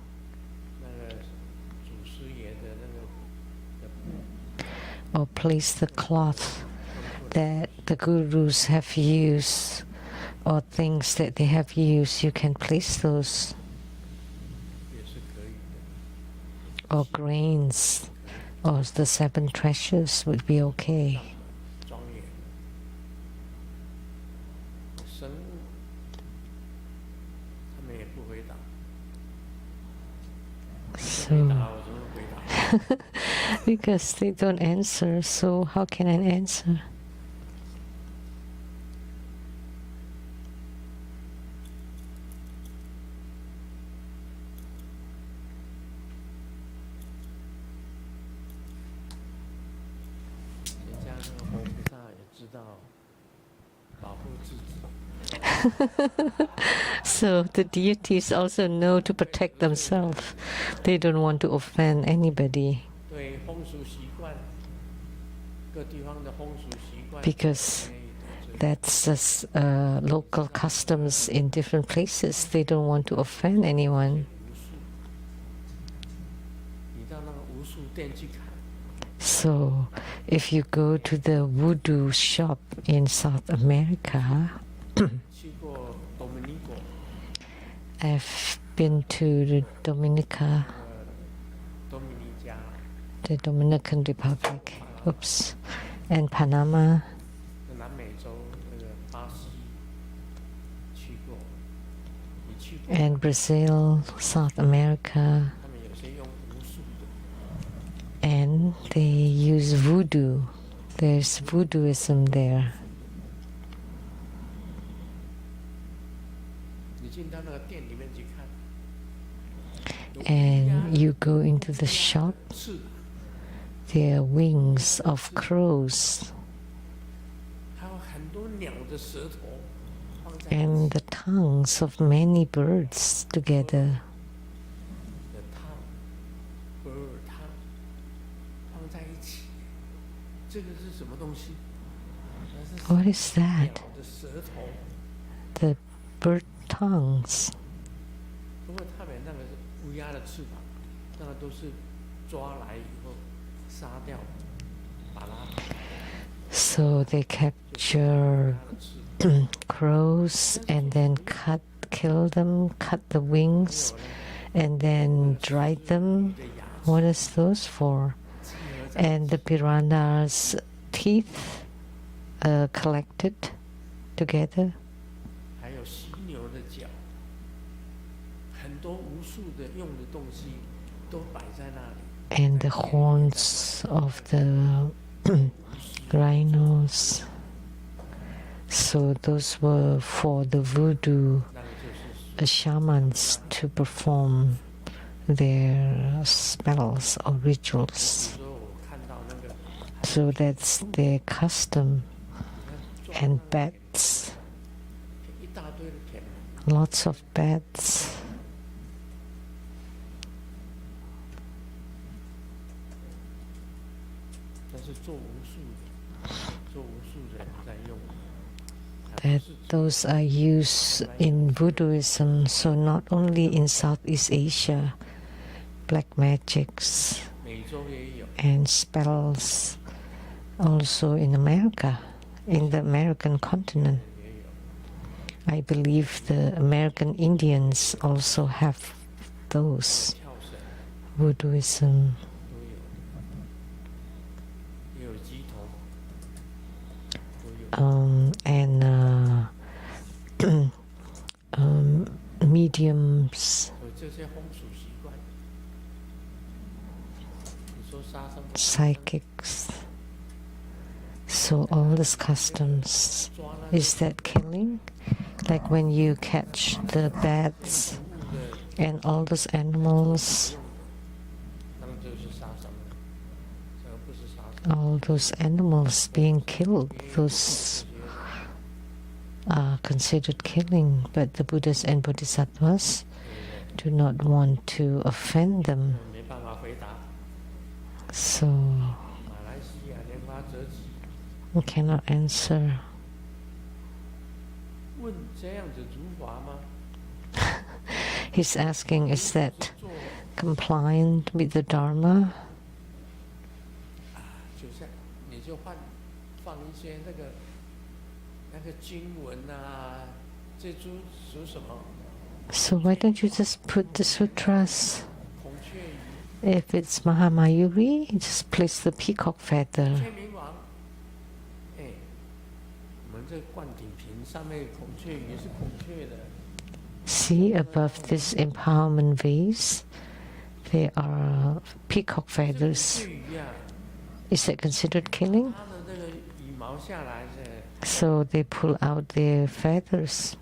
Speaker 3: Or place the cloth that the gurus have used, or things that they have used, you can place those. Or grains, or the 7 treasures would be okay. So, because they don't answer, so how can I answer? So the deities also know to protect themselves. They don't want to offend anybody. Because that's just local customs in different places. They don't want to offend anyone. So if you go to the voodoo shop in South America, I've been to the Dominica, the Dominican Republic, and Panama, and Brazil, South America, and they use voodoo. There's voodooism there. And you go into the shop, there are wings of crows and the tongues of many birds together. What is that? The bird tongues. So they capture crows and then kill them, cut the wings, and then dry them. What is those for? And the piranha's teeth collected together. And the horns of the rhinos. So those were for the voodoo shamans to perform their spells or rituals. So that's their custom. And bats. Lots of bats. That those are used in Voodooism, so not only in Southeast Asia, black magics and spells, also in America, in the American continent. I believe the American Indians also have those Voodooism. mediums,
Speaker 8: 有这些风俗习惯。你说杀生不杀生
Speaker 3: psychics. So all these customs, is that killing? Like when you catch the bats
Speaker 8: 物的，
Speaker 3: and all those animals,
Speaker 8: 那么就是杀生了，这个不是杀生。
Speaker 3: all those animals being killed, those are considered killing, but the Buddhas and Bodhisattvas do not want to offend them.
Speaker 8: 没办法回答。
Speaker 3: So
Speaker 8: 马来西亚莲花折戟
Speaker 3: we cannot answer.
Speaker 8: 问这样子如法吗？
Speaker 3: He's asking, is that
Speaker 8: 做
Speaker 3: compliant with the Dharma?
Speaker 8: 就像你就放一些那个经文啊，这属什么？
Speaker 3: So why don't you just put the sutras?
Speaker 8: 孔雀鱼，
Speaker 3: If it's Mahamayuri, just place the peacock feather.
Speaker 8: 雀明王。哎，我们这灌顶瓶上面孔雀鱼是孔雀的。
Speaker 3: See above this empowerment vase, there are peacock
Speaker 8: 这孔
Speaker 3: feathers.
Speaker 8: 雀鱼啊，
Speaker 3: Is that considered killing?
Speaker 8: 它的那个羽毛下来的，
Speaker 3: So they pull out their feathers.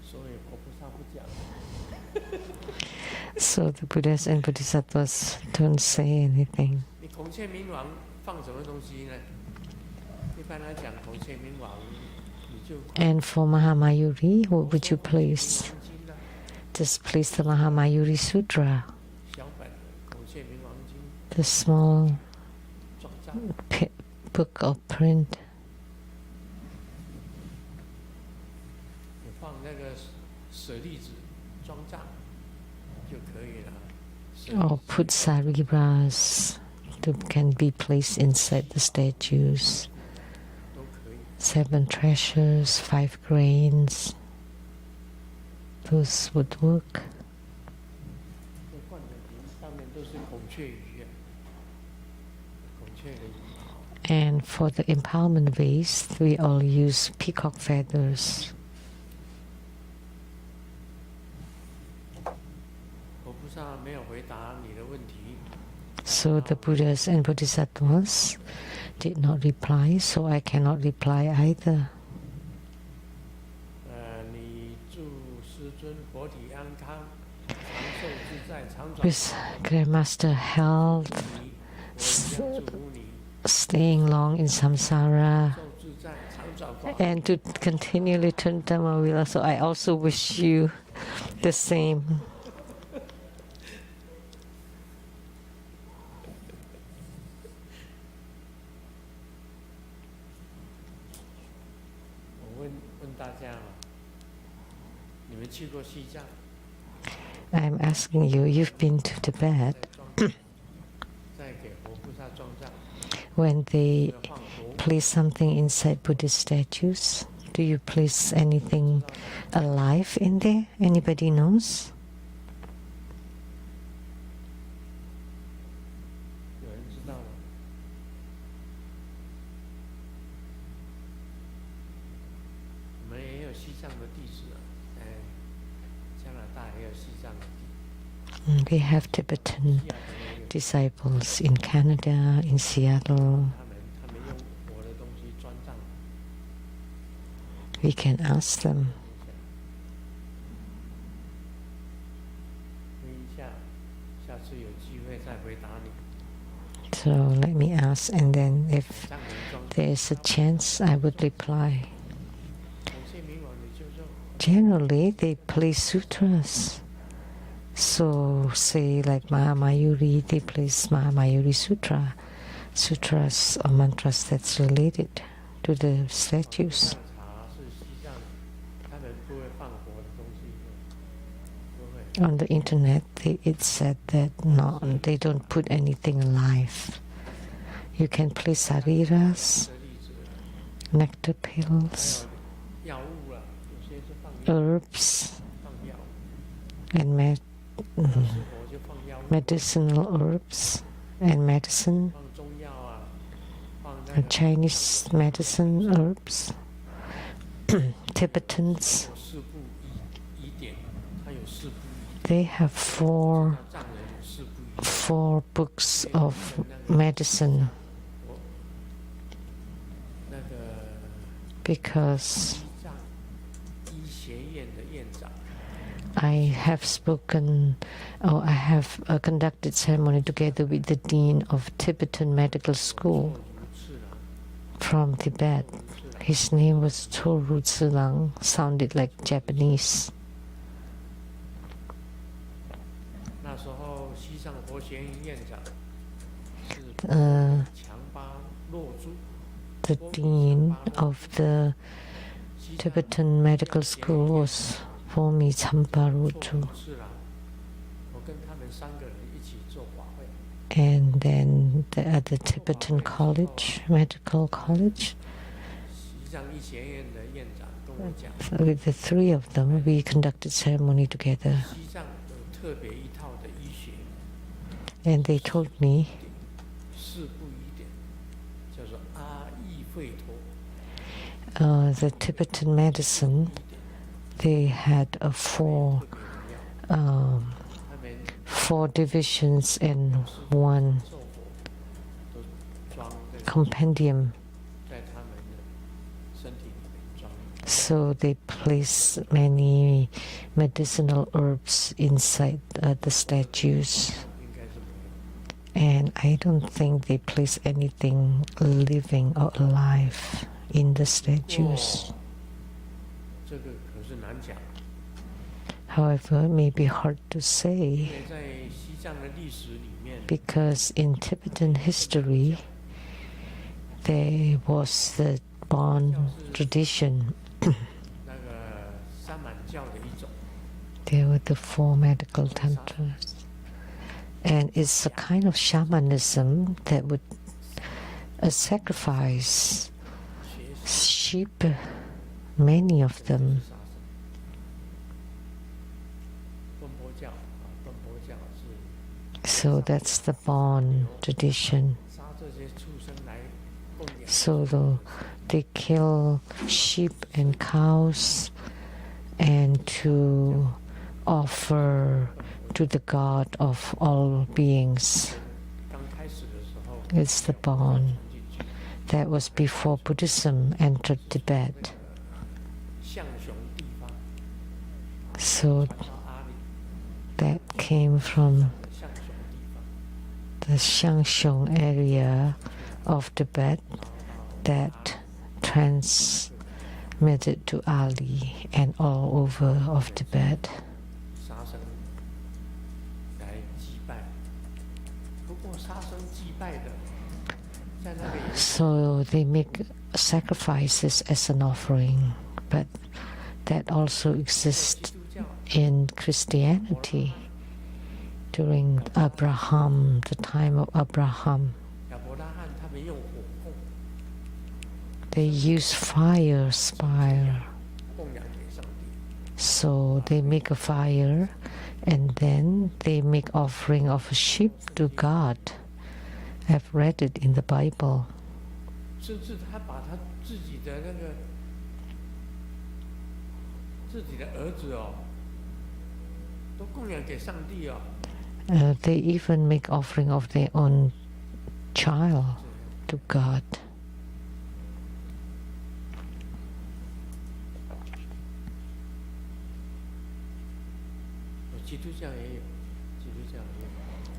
Speaker 8: 所以佛菩萨不讲。
Speaker 3: So the Buddhas and Bodhisattvas don't say anything.
Speaker 8: 你孔雀明王放什么东西呢？一般来讲，孔雀明王你就
Speaker 3: And for Mahamayuri, what would you place?
Speaker 8: 经的
Speaker 3: Just place the Mahamayuri Sutra,
Speaker 8: 小本孔雀明王经
Speaker 3: the small
Speaker 8: 装账，
Speaker 3: book of print.
Speaker 8: 你放那个舍利子装账就可以了。舍利
Speaker 3: Or
Speaker 8: 子
Speaker 3: put sariras that can be placed inside the statues.
Speaker 8: 都可以。
Speaker 3: 7 treasures, 5 grains. Those would work.
Speaker 8: 这灌顶瓶上面都是孔雀鱼啊，孔雀的羽毛。
Speaker 3: And for the empowerment vase, we all use peacock feathers.
Speaker 8: 佛菩萨没有回答你的问题，
Speaker 3: So the Buddhas and Bodhisattvas did not reply, so I cannot reply either.
Speaker 8: 你祝师尊佛体安康，长寿自在，长短
Speaker 3: With Grandmaster health,
Speaker 8: 我将祝福你
Speaker 3: staying long in samsara,
Speaker 8: 寿自在，长短法。
Speaker 3: and to continually turn Dhamma wheel. So I also wish you the same. 我问大家啊，你们去过西藏？ I'm asking you, you've been to Tibet
Speaker 8: 在给佛菩萨装账，
Speaker 3: when they
Speaker 8: 放佛
Speaker 3: place something inside Buddhist statues. Do you place anything alive in there? Anybody knows?
Speaker 8: 有人知道吗？我们也有西藏的弟子啊，加拿大也有西藏的弟子，
Speaker 3: We have Tibetan
Speaker 8: 西雅图也有，
Speaker 3: disciples in Canada, in Seattle.
Speaker 8: 他们用我的东西装账。
Speaker 3: We can ask them.
Speaker 8: 问一下，下次有机会再回答你。
Speaker 3: So let me ask, and then if
Speaker 8: 藏人装
Speaker 3: there's a chance, I would reply.
Speaker 8: 孔雀明王的就肉，
Speaker 3: Generally, they place sutras. So, say like Mahamayuri, they place Mahamayuri Sutra, sutras or mantras that's related to the statues.
Speaker 8: 上茶是西藏，他们不会放活的东西，不会。
Speaker 3: On the internet, it said that no, they don't put anything alive. You can place sariras,
Speaker 8: 舍利子，
Speaker 3: nectar
Speaker 8: 还
Speaker 3: pills,
Speaker 8: 有药物啊，有些是放药，
Speaker 3: herbs,
Speaker 8: 放药，
Speaker 3: and
Speaker 8: 有时候就放药物，
Speaker 3: medicinal herbs and medicine,
Speaker 8: 放中药啊，放那
Speaker 3: and
Speaker 8: 个
Speaker 3: Chinese medicine herbs. Tibetans,
Speaker 8: 有四部仪典，它有四部仪
Speaker 3: they have
Speaker 8: 典，藏人有四部仪典。
Speaker 3: four books of medicine
Speaker 8: 那个
Speaker 3: because
Speaker 8: 西藏医学院的院长，
Speaker 3: I have spoken, or I have conducted ceremony together with the dean of Tibetan Medical School
Speaker 8: 如次郎，
Speaker 3: from Tibet. His name was Toru Tsulang, sounded like Japanese.
Speaker 8: 那时候西藏佛学院院长是 强巴洛珠，
Speaker 3: The dean of the Tibetan Medical School was Fomi Champarutu.
Speaker 8: 如次郎，我跟他们三个人一起做法会。
Speaker 3: And then at the Tibetan College, Medical College,
Speaker 8: 西藏医学院的院长跟我讲，
Speaker 3: with the three of them, we conducted ceremony together.
Speaker 8: 西藏有特别一套的医学，
Speaker 3: And they told me
Speaker 8: 四部仪典，叫做阿育吠陀。
Speaker 3: the Tibetan medicine, they had four divisions and one compendium. So they place many medicinal herbs inside the statues. And I don't think they place anything living or alive in the statues. However, it may be hard to say because in Tibetan history there was the Bon tradition. There were the four medical tantras. And it's a kind of shamanism that would sacrifice sheep, many of them. So that's the Bon tradition. So they kill sheep and cows and to offer to the God of all beings. It's the Bon. That was before Buddhism entered Tibet. So that came from the Shang-Shung area of Tibet that transmitted to Ali and all over of Tibet. So they make sacrifices as an offering, but that also exists in Christianity during Abraham, the time of Abraham. They use fire spire. So they make a fire and then they make offering of a sheep to God. I've read it in the Bible. They even make offering of their own child to God.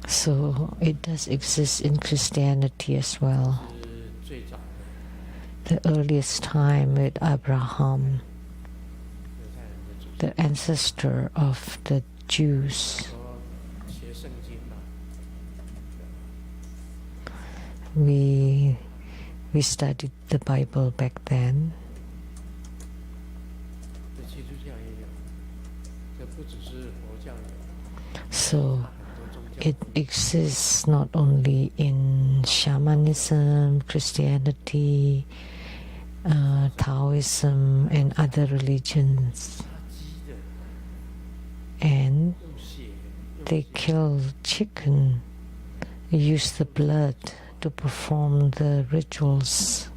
Speaker 3: So it does exist in Christianity as well. The earliest time with Abraham, the ancestor of the Jews. We studied the Bible back then. So it exists not only in shamanism, Christianity, Taoism, and other religions. And they kill chicken, use the blood to perform the rituals.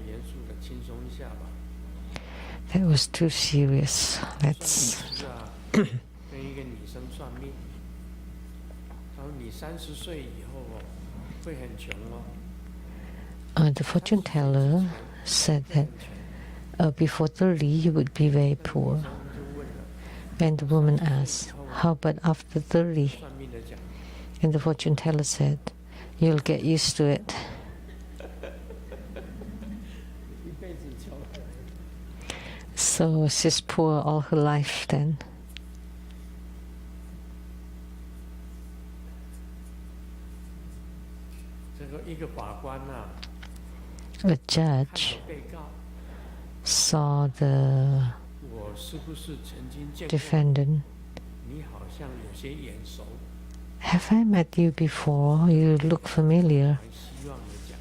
Speaker 8: 严肃的，轻松一下吧。
Speaker 3: That was too serious.
Speaker 8: 算
Speaker 3: Let's
Speaker 8: 命师啊，跟一个女生算命，他说你30岁以后哦，会很穷哦。
Speaker 3: the fortune teller said that before 30 you would be very poor.
Speaker 8: 就问了
Speaker 3: And the woman asked, how about after 30?
Speaker 8: 算命的讲，
Speaker 3: And the fortune teller said, you'll get used to it.
Speaker 8: 一辈子穷。
Speaker 3: So she's poor all her life then.
Speaker 8: 这个一个法官呐、
Speaker 3: A
Speaker 8: 看
Speaker 3: judge
Speaker 8: 着被告，
Speaker 3: saw the
Speaker 8: 我是不是曾经见过
Speaker 3: defendant.
Speaker 8: 你？好像有些眼熟，
Speaker 3: Have I met you before? You look familiar.
Speaker 8: 还希望的讲。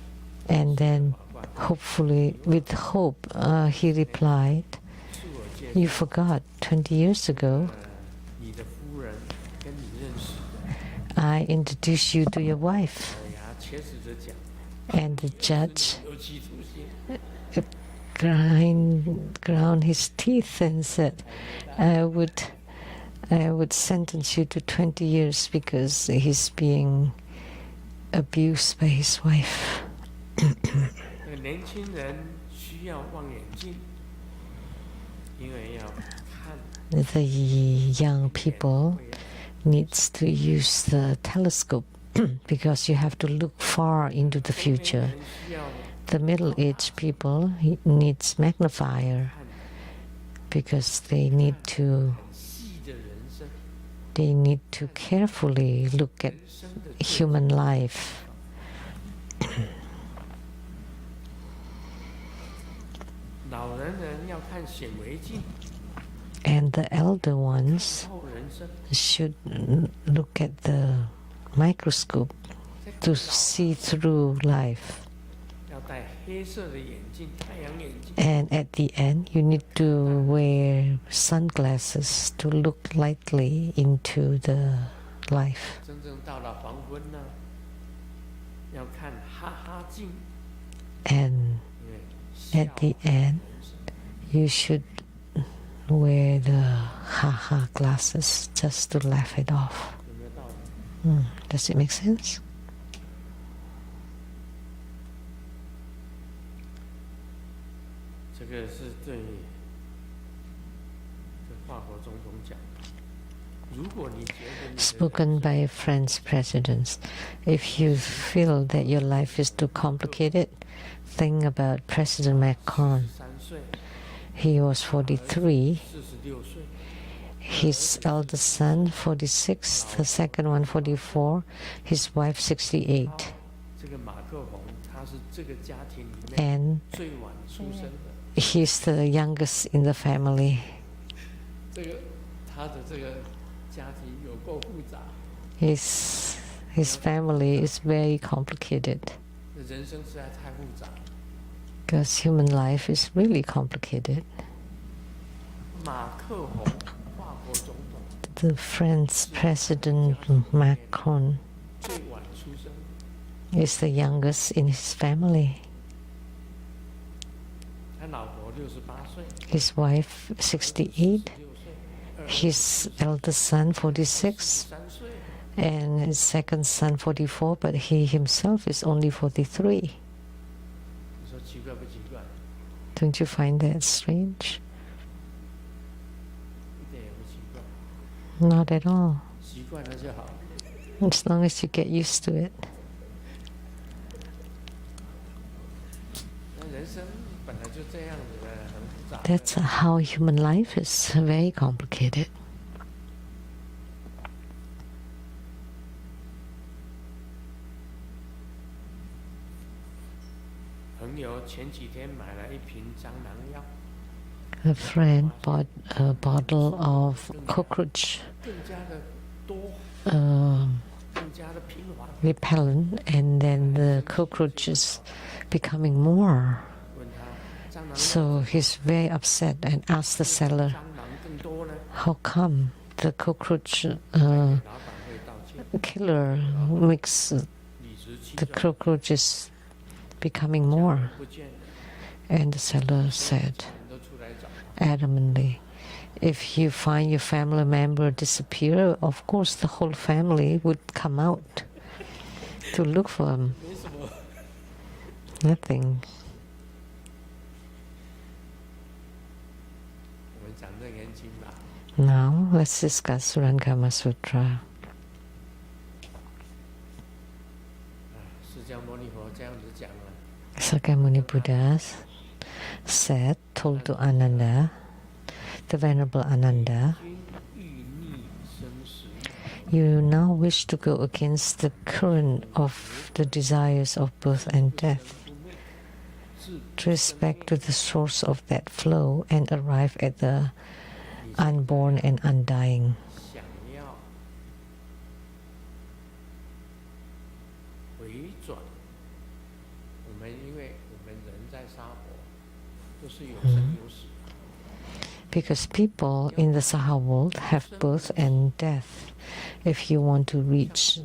Speaker 3: And then,
Speaker 8: 法官
Speaker 3: hopefully, with hope, he replied,
Speaker 8: 是我介
Speaker 3: you
Speaker 8: 绍
Speaker 3: forgot 20 years ago
Speaker 8: 你的夫人跟你认识的，
Speaker 3: I introduced you to your wife.
Speaker 8: 咬牙切齿的讲，
Speaker 3: And the judge
Speaker 8: 有期徒刑。
Speaker 3: ground his teeth and said, I would sentence you to 20 years because he's being abused by his wife.
Speaker 8: 年轻人需要望远镜，因为要看
Speaker 3: The young people needs to use the telescope because you have to look far into the future.
Speaker 8: 人需要
Speaker 3: The middle-aged people needs magnifier because they need
Speaker 8: 细的人生，
Speaker 3: to carefully look at
Speaker 8: 人生的
Speaker 3: human life.
Speaker 8: 老人要看显微镜，
Speaker 3: And the elder ones
Speaker 8: 后人生。
Speaker 3: should look at the microscope to see through life.
Speaker 8: 要戴黑色的眼镜，太阳眼镜。
Speaker 3: And at the end, you need to wear sunglasses to look lightly into the life.
Speaker 8: 真正到了黄昏呢，要看哈哈镜，
Speaker 3: And
Speaker 8: 因为
Speaker 3: at the end, you should wear the ha-ha glasses just to laugh it off.
Speaker 8: 有没有道理？
Speaker 3: Does it make sense?
Speaker 8: 这个是对这法国总统讲的。如果你觉得你的
Speaker 3: Spoken by French presidents. If you feel that your life is too complicated, think about President Macron.
Speaker 8: 3岁、
Speaker 3: He was 43.
Speaker 8: 46岁，
Speaker 3: His eldest son, 46. The second one, 44. His wife, 68.
Speaker 8: 这个马克宏他是这个家庭里面
Speaker 3: And
Speaker 8: 最晚出生的。
Speaker 3: he's the youngest in the family.
Speaker 8: 这个他的这个家庭有够复杂，
Speaker 3: His family is very complicated
Speaker 8: 人生实在太复杂。
Speaker 3: because human life is really complicated.
Speaker 8: 马克宏，法国总统
Speaker 3: The French President Macron
Speaker 8: 最晚出生，
Speaker 3: is the youngest in his family.
Speaker 8: 他老婆68岁，
Speaker 3: His wife, 68.
Speaker 8: 6岁，
Speaker 3: His eldest son, 46.
Speaker 8: 3岁。
Speaker 3: And his second son, 44. But he himself is only 43.
Speaker 8: 你说奇怪不奇怪？
Speaker 3: Don't you find that strange?
Speaker 8: 一点也不奇怪，
Speaker 3: Not at all.
Speaker 8: 习惯了就好。
Speaker 3: As long as you get used to it.
Speaker 8: 那人生本来就这样子的，很复杂的。
Speaker 3: That's how human life is, very complicated.
Speaker 8: 朋友前几天买了一瓶蟑螂药，
Speaker 3: A friend bought a bottle of cockroach
Speaker 8: 更加的多， 更加的频繁。
Speaker 3: repellent, and then the cockroaches becoming more.
Speaker 8: 问他蟑螂药
Speaker 3: So he's very upset and asked the seller,
Speaker 8: 蟑螂更多呢？
Speaker 3: how come the cockroach
Speaker 8: 老板会道歉，
Speaker 3: killer makes
Speaker 8: 理直气
Speaker 3: the
Speaker 8: 壮，
Speaker 3: cockroaches becoming more?
Speaker 8: 不见了。
Speaker 3: And the seller said adamantly, if you find your family member disappear, of course the whole family would come out to look for him. Nothing. Now let's discuss Shurangama Sutra. Sakyamuni Buddha said, told to Ananda, the Venerable Ananda, you now wish to go against the current of the desires of birth and death, to respect to the source of that flow and arrive at the unborn and undying. Because people in the Saha world have birth and death. If you want to reach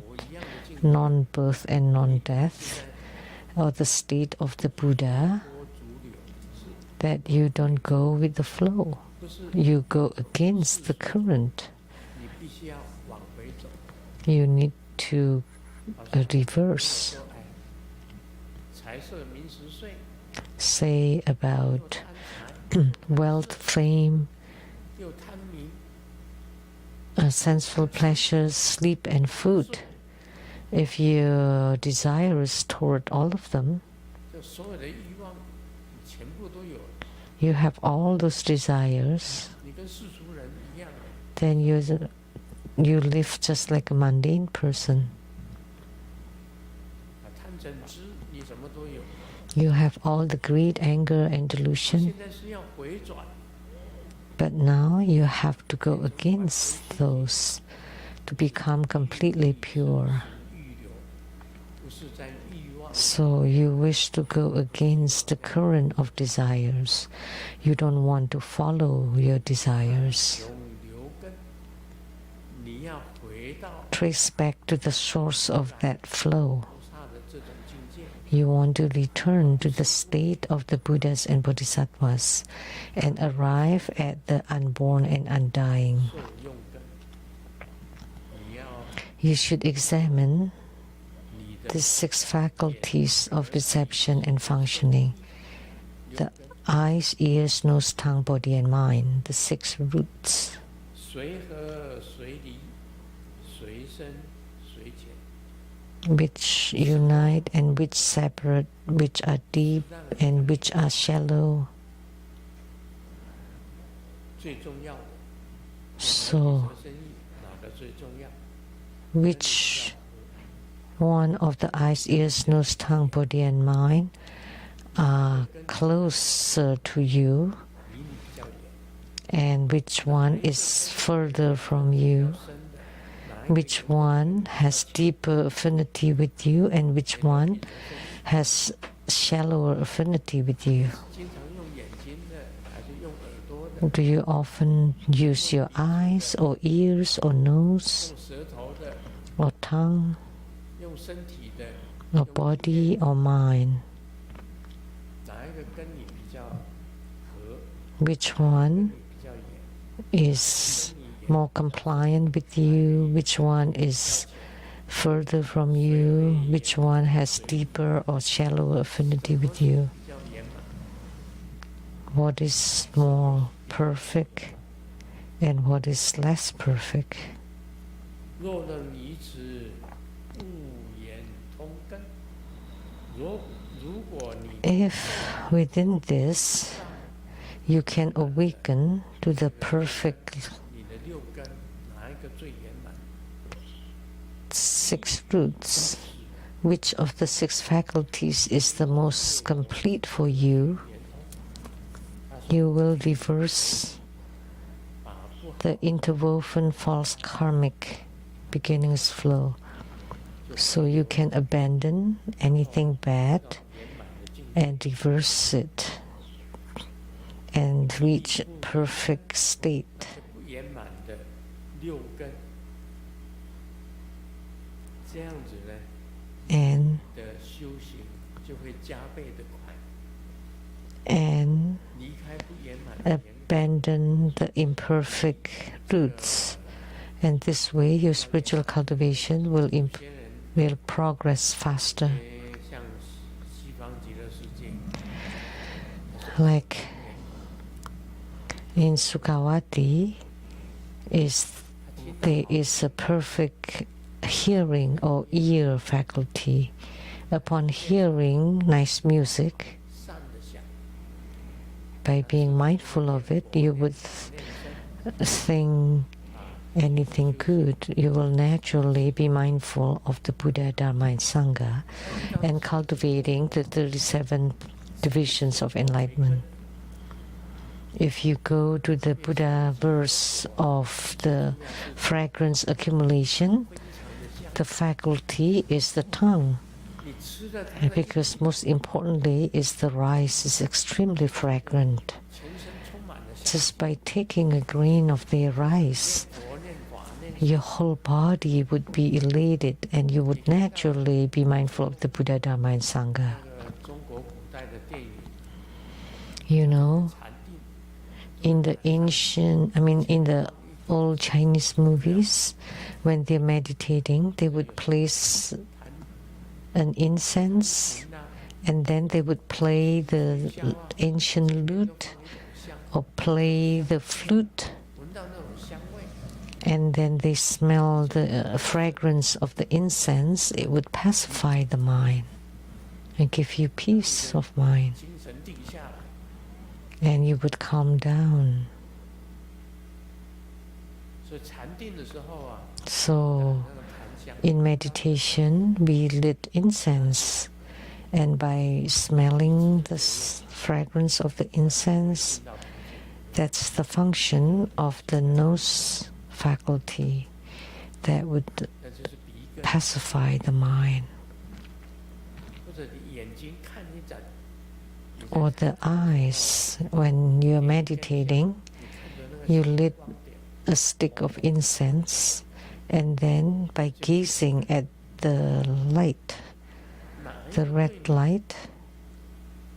Speaker 3: non-birth and non-death, or the state of the Buddha, that you don't go with the flow. You go against the current. You need to reverse. Say about wealth, fame, sensual pleasures, sleep and food. If you're desirous toward all of them, you have all those desires, then you live just like a mundane person. You have all the greed, anger and delusion. But now you have to go against those to become completely pure. So you wish to go against the current of desires. You don't want to follow your desires. Trace back to the source of that flow. You want to return to the state of the Buddhas and Bodhisattvas and arrive at the unborn and undying. You should examine the 6 faculties of perception and functioning: the eyes, ears, nose, tongue, body and mind, the 6 roots. Which unite and which separate, which are deep and which are shallow. So, which one of the eyes, ears, nose, tongue, body and mind are closer to you, and which one is further from you? Which one has deeper affinity with you and which one has shallower affinity with you? Do you often use your eyes or ears or nose or tongue or body or mind? Which one is more compliant with you? Which one is further from you? Which one has deeper or shallower affinity with you? What is more perfect and what is less perfect? If within this you can awaken to the perfect 6 roots, which of the 6 faculties is the most complete for you, you will reverse the interwoven false karmic beginnings flow. So you can abandon anything bad and reverse it and reach perfect state. and
Speaker 8: 离开不圆满的缘
Speaker 3: abandon the imperfect roots. And this way, your spiritual cultivation will
Speaker 8: 有些人
Speaker 3: will progress faster.
Speaker 8: 像西方极乐世界，
Speaker 3: Like in Sukhavati, there is a perfect hearing or ear faculty. Upon hearing nice music,
Speaker 8: 善的想，
Speaker 3: by being mindful of it, you would think anything good. You will naturally be mindful of the Buddha, Dharma, and Sangha, and cultivating the 37 divisions of enlightenment. If you go to the Buddha verse of the fragrance accumulation, the faculty is the tongue.
Speaker 8: 你吃了它的
Speaker 3: Because most importantly is the rice is extremely fragrant.
Speaker 8: 全身充满了香，
Speaker 3: Just by taking a grain of their rice,
Speaker 8: 佛念法念，
Speaker 3: your whole body would be elated and you would naturally be mindful of the Buddha, Dharma, and Sangha.
Speaker 8: 中国古代的电影
Speaker 3: You know,
Speaker 8: 禅定，
Speaker 3: in the in the old Chinese movies, when they're meditating, they would place an incense and then they would play the ancient lute or play the flute,
Speaker 8: 闻到那种香味，
Speaker 3: and then they smell the fragrance of the incense. It would pacify the mind and give you peace of mind,
Speaker 8: 精神定下来。
Speaker 3: and you would calm down.
Speaker 8: 所以禅定的时候啊，
Speaker 3: So
Speaker 8: 那种檀香，
Speaker 3: in meditation, we lit incense, and by smelling the fragrance of the incense, that's the function of the nose faculty that would
Speaker 8: 那就是比一个，
Speaker 3: pacify the mind.
Speaker 8: 或者你眼睛看一盏，
Speaker 3: Or the eyes, when you're meditating,
Speaker 8: 你看着那个
Speaker 3: you lit
Speaker 8: 光点，
Speaker 3: a stick of incense, and then by gazing at the light,
Speaker 8: 哪一
Speaker 3: the
Speaker 8: 个
Speaker 3: red
Speaker 8: 对
Speaker 3: light,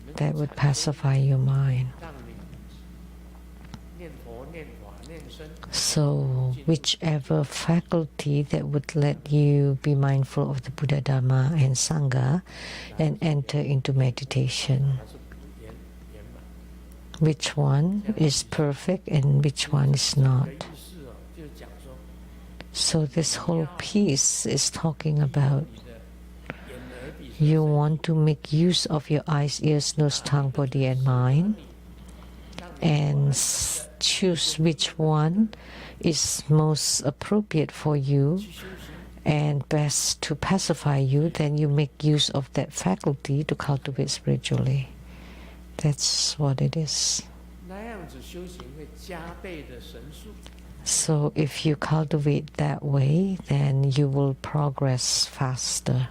Speaker 8: 能
Speaker 3: that
Speaker 8: 够
Speaker 3: would
Speaker 8: 产生
Speaker 3: pacify your mind.
Speaker 8: 让你念佛、念法、念僧，
Speaker 3: So, whichever faculty that would let you be mindful of the Buddha, Dharma, and Sangha and enter into meditation,
Speaker 8: 还是不圆满。
Speaker 3: which one is perfect and which one is
Speaker 8: 这
Speaker 3: not.
Speaker 8: 个意思哦，就是讲说，
Speaker 3: So, this whole piece is talking about
Speaker 8: 你的眼、耳、鼻、舌、
Speaker 3: you want to make use of your eyes, ears, nose, tongue, body, and mind, and choose which one is most appropriate for you
Speaker 8: 去修行，
Speaker 3: and best to pacify you. Then you make use of that faculty to cultivate spiritually. That's what it is.
Speaker 8: 那样子修行会加倍的神速。
Speaker 3: So if you cultivate that way, then you will progress faster,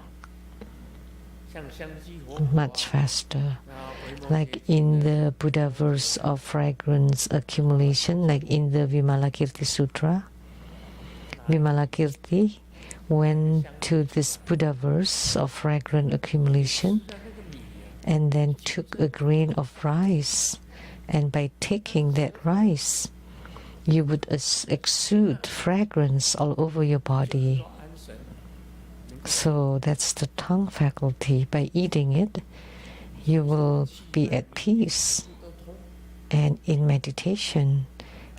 Speaker 8: 像香积火火啊
Speaker 3: much faster.
Speaker 8: 那维摩
Speaker 3: Like
Speaker 8: 诘经
Speaker 3: in
Speaker 8: 的
Speaker 3: the Buddha verse of fragrance accumulation, like in the Vimalakirti Sutra, Vimalakirti went to this Buddha verse of fragrant accumulation
Speaker 8: 那个米啊，
Speaker 3: and then took a grain of rice, and by taking that rice, you would exude fragrance all over your body.
Speaker 8: 说安神，
Speaker 3: So that's the tongue faculty. By eating it, you will be at peace.
Speaker 8: 都通。
Speaker 3: And in meditation,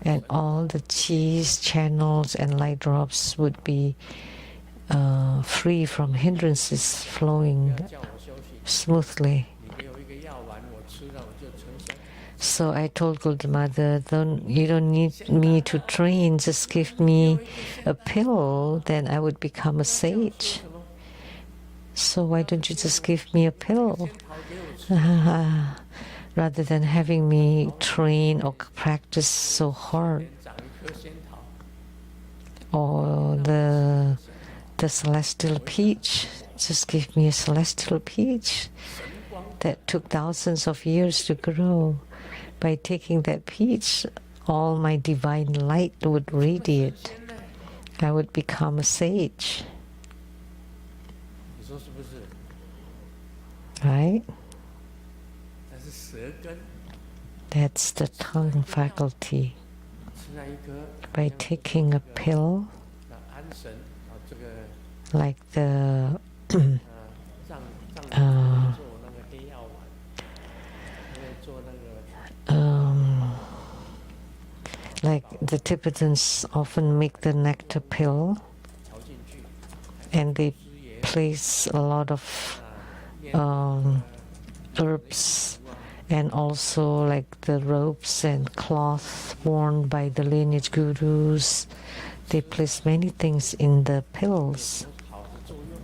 Speaker 3: and all the qis, channels, and light drops would be free from hindrances,
Speaker 8: 不
Speaker 3: flowing
Speaker 8: 要叫我休息，
Speaker 3: smoothly.
Speaker 8: 你给我一个药丸，我吃了我就成神。
Speaker 3: So I told Godmother, you don't need me to train, just give me a pill, then I would become a sage.
Speaker 8: 什么？
Speaker 3: So why don't you just give me a pill?
Speaker 8: 仙桃给我吃，
Speaker 3: Rather than having me train or practice so hard.
Speaker 8: 长一颗仙桃，
Speaker 3: Or the celestial peach, just give me a celestial peach
Speaker 8: 神光
Speaker 3: that took thousands of years to grow. By taking that peach, all my divine light would radiate.
Speaker 8: 仙呢？
Speaker 3: I would become a sage,
Speaker 8: 你说是不是？
Speaker 3: right?
Speaker 8: 但是是舌根，
Speaker 3: That's the tongue faculty.
Speaker 8: 吃了一颗
Speaker 3: By taking a pill,
Speaker 8: 安神这个
Speaker 3: like the
Speaker 8: 藏做那个黑药丸，做那个
Speaker 3: like the Tibetans often make the nectar pill,
Speaker 8: 调进去，
Speaker 3: and they place a lot of herbs, and also like the robes and cloth worn by the lineage gurus. They place many things in the pills,
Speaker 8: 好的作用，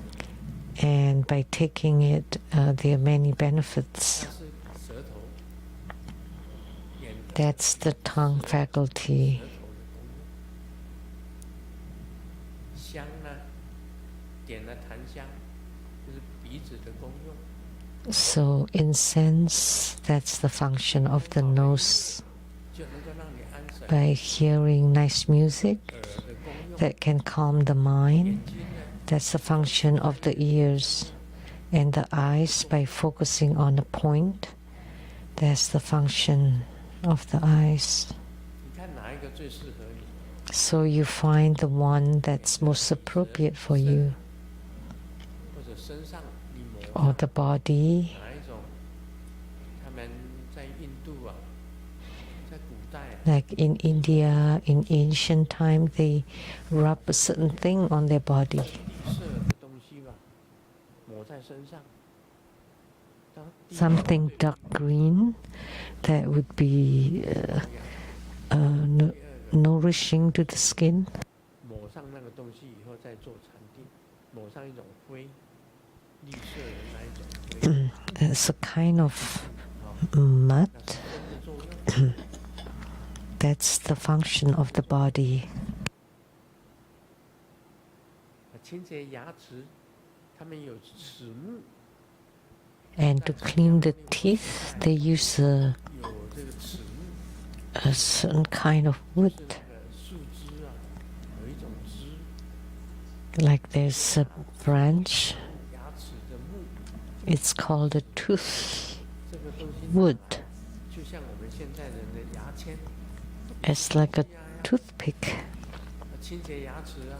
Speaker 3: and by taking it, there are many benefits.
Speaker 8: 但是舌头、眼、
Speaker 3: That's the tongue faculty.
Speaker 8: 舌头的功用。香呢，点了檀香，就是鼻子的功用。
Speaker 3: So incense, that's the function of the nose.
Speaker 8: 就能够让你安神。
Speaker 3: By hearing nice music,
Speaker 8: 耳的功用，
Speaker 3: that can calm the mind.
Speaker 8: 眼睛呢，
Speaker 3: That's the function of the ears. And the eyes, by focusing on a point, that's the function of the eyes.
Speaker 8: 你看哪一个最适合你？
Speaker 3: So you find the one that's most appropriate for you,
Speaker 8: 或者身上你抹
Speaker 3: or the body.
Speaker 8: 哪一种？他们在印度啊，在古代啊，
Speaker 3: Like in India, in ancient time, they rub a certain thing on their body.
Speaker 8: 绿色的东西吧，抹在身上。当地
Speaker 3: Something dark green that would be nourishing to the skin.
Speaker 8: 抹上那个东西以后再做禅定，抹上一种灰，绿色的那一种灰，
Speaker 3: It's a kind of mud.
Speaker 8: 那是根的作用。
Speaker 3: That's the function of the body.
Speaker 8: 清洁牙齿，他们有齿木，
Speaker 3: And to clean the teeth, they use
Speaker 8: 有这个齿木，
Speaker 3: a certain kind of wood.
Speaker 8: 是那个树枝啊，有一种枝，
Speaker 3: Like there's a branch,
Speaker 8: 牙齿的木，
Speaker 3: it's called a tooth
Speaker 8: 这个东西
Speaker 3: wood.
Speaker 8: 就像我们现在人的牙签，
Speaker 3: It's like a toothpick.
Speaker 8: 清洁牙齿啊。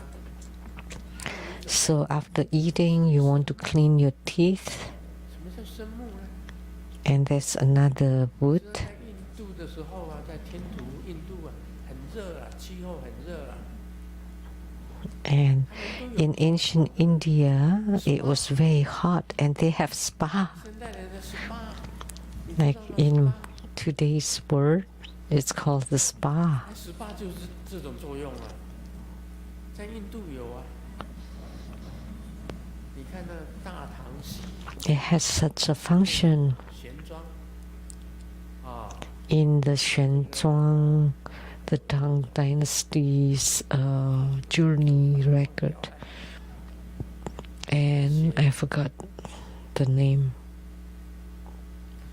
Speaker 3: So after eating, you want to clean your teeth.
Speaker 8: 什么叫生木呢？
Speaker 3: And there's another
Speaker 8: 就是
Speaker 3: wood.
Speaker 8: 在印度的时候啊，在天竺，印度啊，很热啊，气候很热啊。
Speaker 3: And in ancient India, it was very hot, and they have spa.
Speaker 8: 现代人的 SPA，
Speaker 3: Like in today's word, it's called the spa.
Speaker 8: SPA 就是这种作用啊，在印度有啊。你看那大唐戏
Speaker 3: It has such a function
Speaker 8: 玄奘啊，
Speaker 3: in the Shenzhuang, the Tang Dynasty's journey record. And I forgot the name.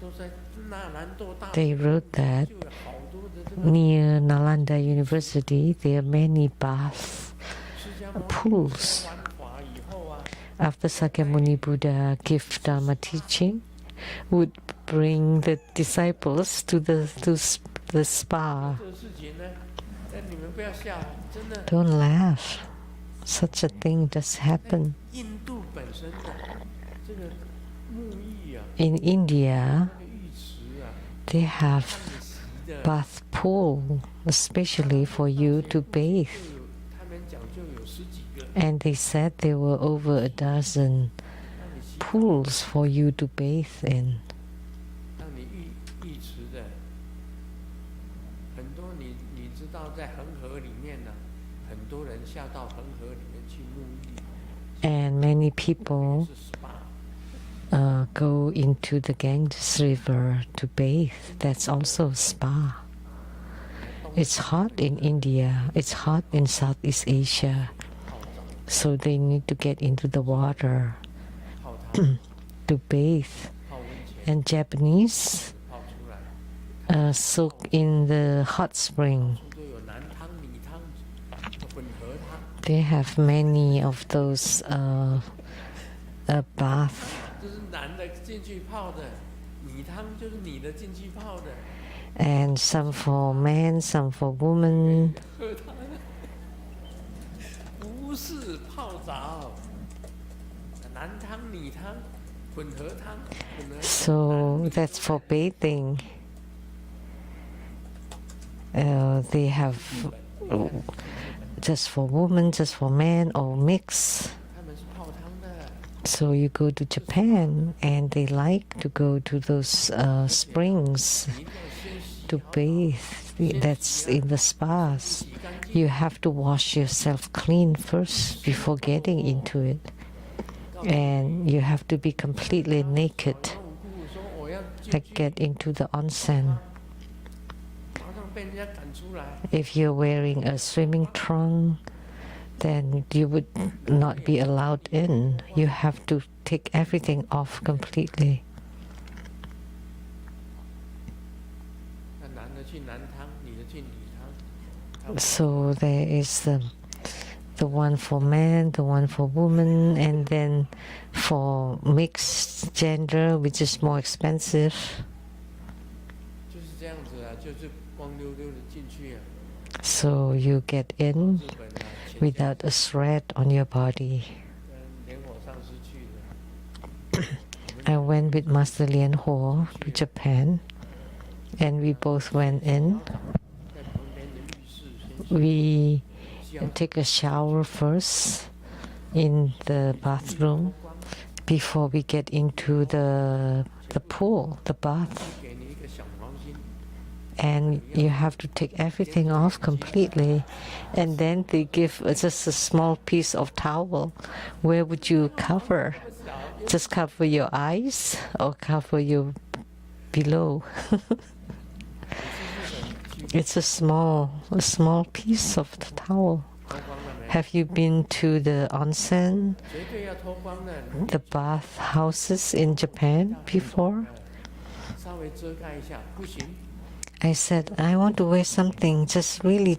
Speaker 8: 都在那兰多大
Speaker 3: They wrote that
Speaker 8: 就有好多的这个
Speaker 3: near Nalanda University, there are many baths,
Speaker 8: 释迦牟尼
Speaker 3: pools.
Speaker 8: 说完法以后啊，
Speaker 3: After Sakyamuni Buddha gave Dharma teaching, would bring the disciples to the spa.
Speaker 8: 这个事情呢，你们不要笑，真的。
Speaker 3: Don't laugh. Such a thing does happen.
Speaker 8: 印度本身的这个沐浴啊，
Speaker 3: In India,
Speaker 8: 那个浴池啊，
Speaker 3: they have
Speaker 8: 你洗的
Speaker 3: bath pool, especially for you to bathe.
Speaker 8: 就有，他们讲就有10几个，
Speaker 3: And they said there were over a dozen
Speaker 8: 让你洗，
Speaker 3: pools for you to bathe in.
Speaker 8: 让你浴池的，很多你知道在恒河里面呢、很多人下到恒河里面去沐浴，
Speaker 3: And many people
Speaker 8: 是 SPA。
Speaker 3: go into the Ganges River to bathe. That's also a spa. It's hot in India. It's hot in Southeast Asia. So they need to get into the water
Speaker 8: 泡汤、
Speaker 3: to bathe.
Speaker 8: 泡温泉、
Speaker 3: And Japanese
Speaker 8: 泡出来，
Speaker 3: soak in the hot spring.
Speaker 8: 都有男汤、女汤、混合汤，
Speaker 3: They have many of those bath.
Speaker 8: 就是男的进去泡的，米汤就是你的进去泡的。
Speaker 3: And some for men, some for women.
Speaker 8: 喝汤不是泡澡，男汤、女汤、混合汤。
Speaker 3: So that's for bathing. They have just for women, just for men, or mix.
Speaker 8: 他们是泡汤的。
Speaker 3: So you go to Japan, and they like to go to those springs to bathe. That's in the spas. You have to wash yourself clean first before getting into it. And you have to be completely naked to get into the onsen. If you're wearing a swimming trunk, then you would not be allowed in. You have to take everything off completely. So there is the one for men, the one for women, and then for mixed gender, which is more expensive. So you get in without a thread on your body. I went with Master Lian Ho to Japan, and we both went in. We take a shower first in the bathroom before we get into the pool, the bath. And you have to take everything off completely, and then they give just a small piece of towel. Where would you cover? Just cover your eyes or cover your below? It's a small piece of the towel. Have you been to the onsen, the bath houses in Japan before? I said, I want to wear something, just really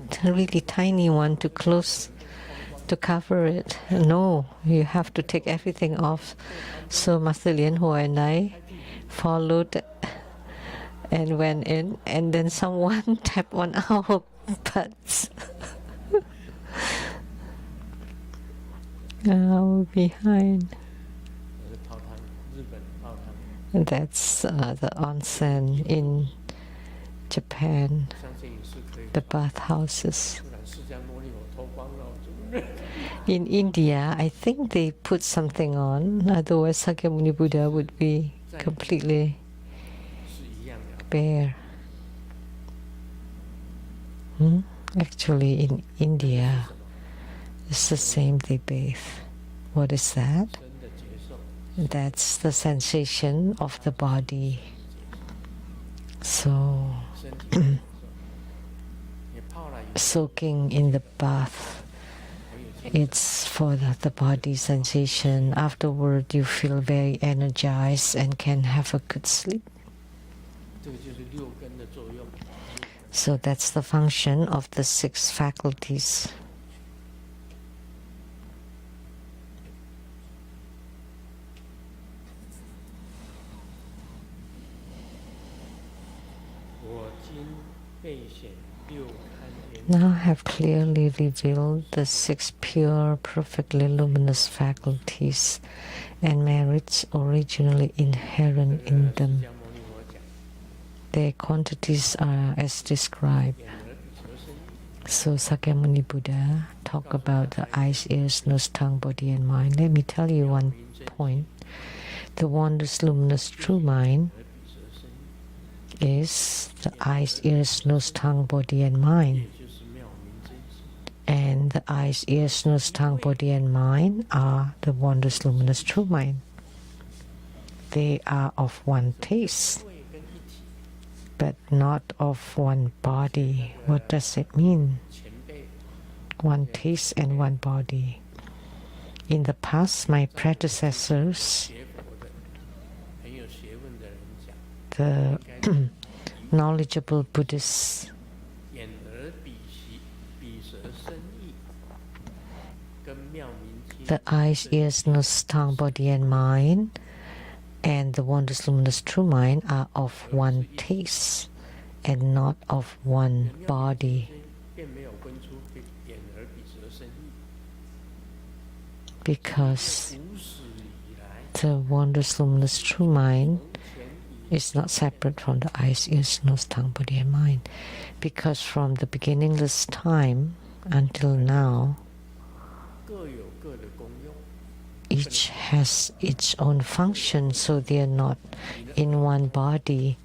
Speaker 3: tiny one to cover it. No, you have to take everything off. So Master Lian Ho and I followed and went in, and then someone tapped on our butts. Behind. And that's the onsen in Japan, the bathhouses. In India, I think they put something on, otherwise Sakyamuni Buddha would be completely bare. Actually, in India, it's the same, they bathe. What is that? That's the sensation of the body. So, soaking in the bath, it's for the body sensation. Afterward, you feel very energized and can have a good sleep. So that's the function of the 6 faculties. Now I have clearly revealed the 6 pure, perfectly luminous faculties and merits originally inherent in them. Their quantities are as described. So Sakyamuni Buddha talked about the eyes, ears, nose, tongue, body and mind. Let me tell you one point. The wondrous, luminous, true mind is the eyes, ears, nose, tongue, body and mind. And the eyes, ears, nose, tongue, body and mind are the wondrous, luminous, true mind. They are of one taste, but not of one body. What does it mean? One taste and one body. In the past, my predecessors, the knowledgeable Buddhists, the eyes, ears, nose, tongue, body and mind, and the wondrous luminous true mind are of one taste and not of one body. Because the wondrous luminous true mind is not separate from the eyes, ears, nose, tongue, body, and mind. Because from the beginningless time until now, each has its own function, so they are not in one body.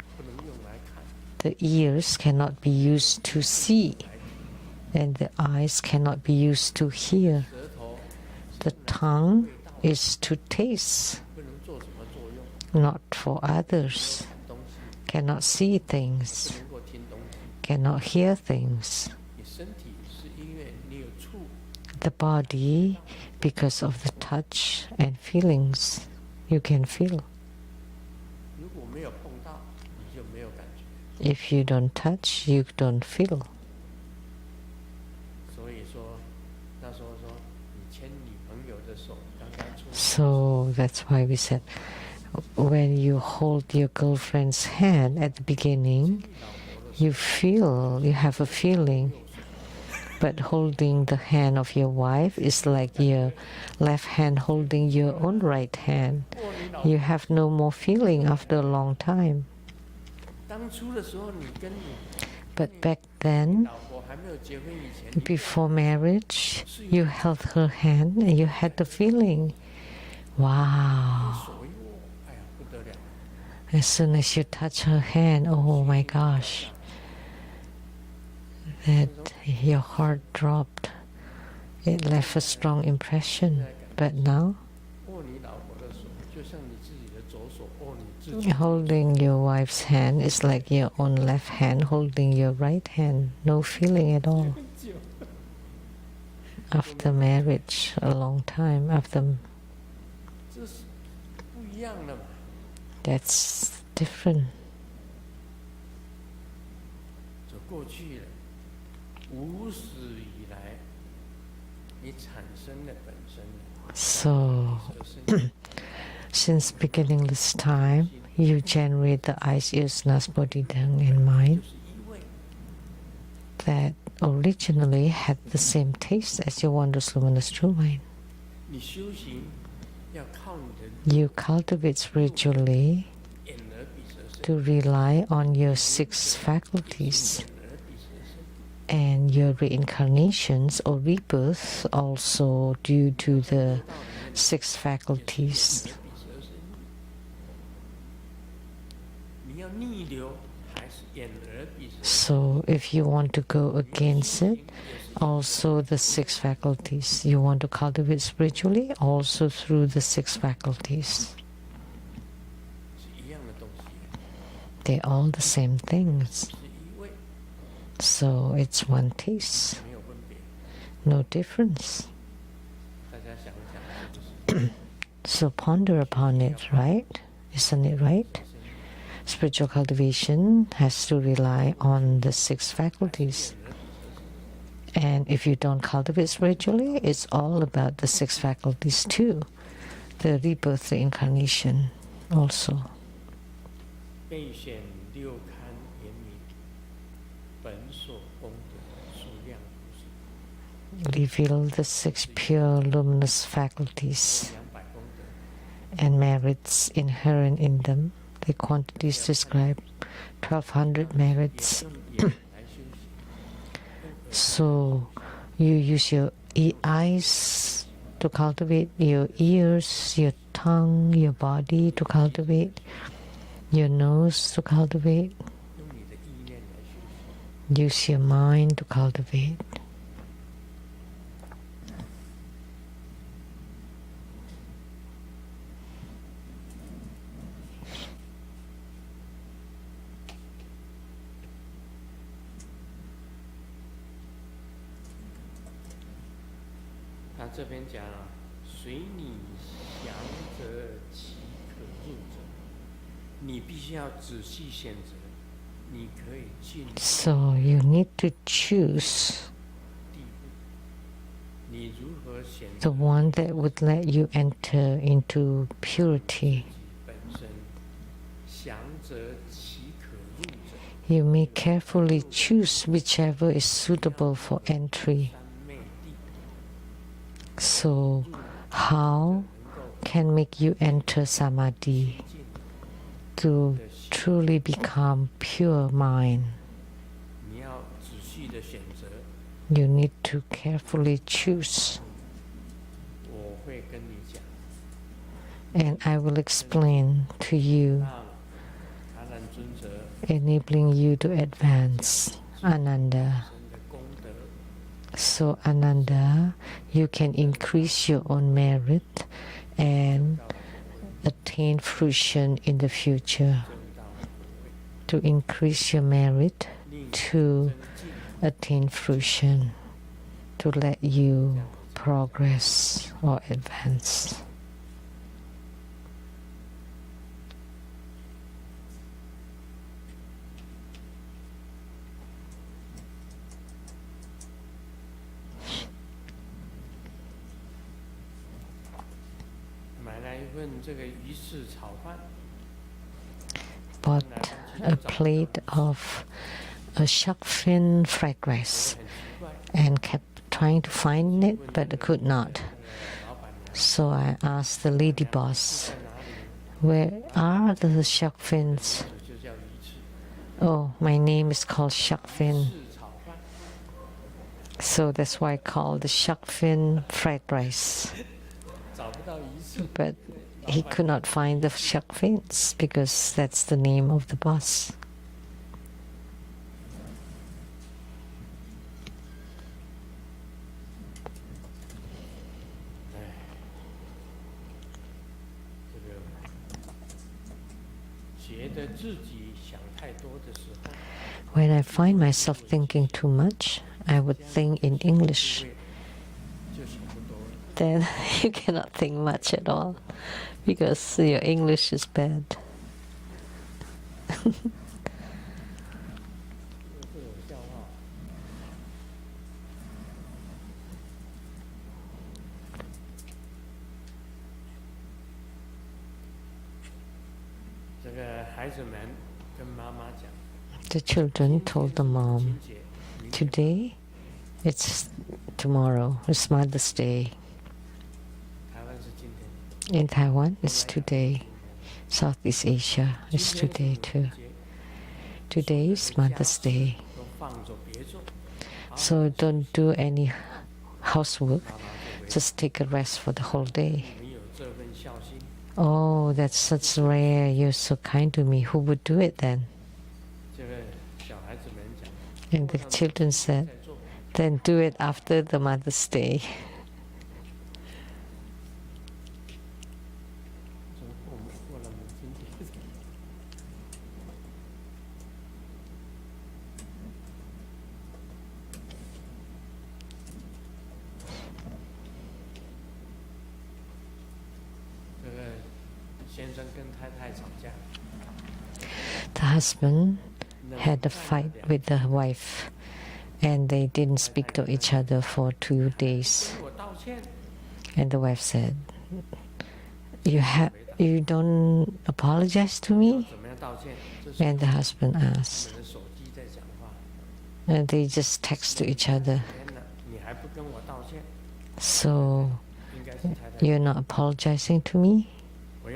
Speaker 3: The ears cannot be used to see, and the eyes cannot be used to hear. The tongue is to taste, not for others, cannot see things, cannot hear things. The body, because of the touch and feelings, you can feel. If you don't touch, you don't feel. So that's why we said, when you hold your girlfriend's hand at the beginning, you feel, you have a feeling. But holding the hand of your wife is like your left hand holding your own right hand. You have no more feeling after a long time. But back then, before marriage, you held her hand and you had the feeling, wow. As soon as you touch her hand, oh my gosh, that your heart dropped. It left a strong impression. But now, holding your wife's hand is like your own left hand holding your right hand. No feeling at all. After marriage, a long time after. That's different. So, since beginningless time, you generate the eyes, ears, nose, body, tongue, and mind that originally had the same taste as your wondrous luminous true mind. You cultivate spiritually to rely on your 6 faculties, and your reincarnations or rebirth also due to the 6 faculties. So if you want to go against it, also the 6 faculties. You want to cultivate spiritually, also through the 6 faculties. They're all the same things. So it's one taste, no difference. So ponder upon it, right? Isn't it right? Spiritual cultivation has to rely on the 6 faculties. And if you don't cultivate spiritually, it's all about the 6 faculties too. The rebirth, the incarnation also. Reveal the 6 pure luminous faculties and merits inherent in them. The quantities describe 1200 merits. So you use your eyes to cultivate, your ears, your tongue, your body to cultivate, your nose to cultivate. Use your mind to cultivate. So you need to choose the one that would let you enter into purity. You may carefully choose whichever is suitable for entry. So, how can make you enter samadhi to truly become pure mind? You need to carefully choose. And I will explain to you, enabling you to advance Ananda. So Ananda, you can increase your own merit and attain fruition in the future. To increase your merit, to attain fruition, to let you progress or advance. Bought a plate of a shark fin fried rice and kept trying to find it, but could not. So I asked the lady boss, where are the shark fins? Oh, my name is called shark fin. So that's why I call the shark fin fried rice. But he could not find the shark fins because that's the name of the boss. When I find myself thinking too much, I would think in English. Then you cannot think much at all because your English is bad. The children told the mom, today it's tomorrow, it's Mother's Day. In Taiwan, it's today. Southeast Asia, it's today too. Today is Mother's Day. So don't do any housework, just take a rest for the whole day. Oh, that's such rare. You're so kind to me. Who would do it then? And the children said, then do it after the Mother's Day. The husband had a fight with the wife, and they didn't speak to each other for 2 days. And the wife said, you don't apologize to me? And the husband asked. And they just text to each other. So, you're not apologizing to me?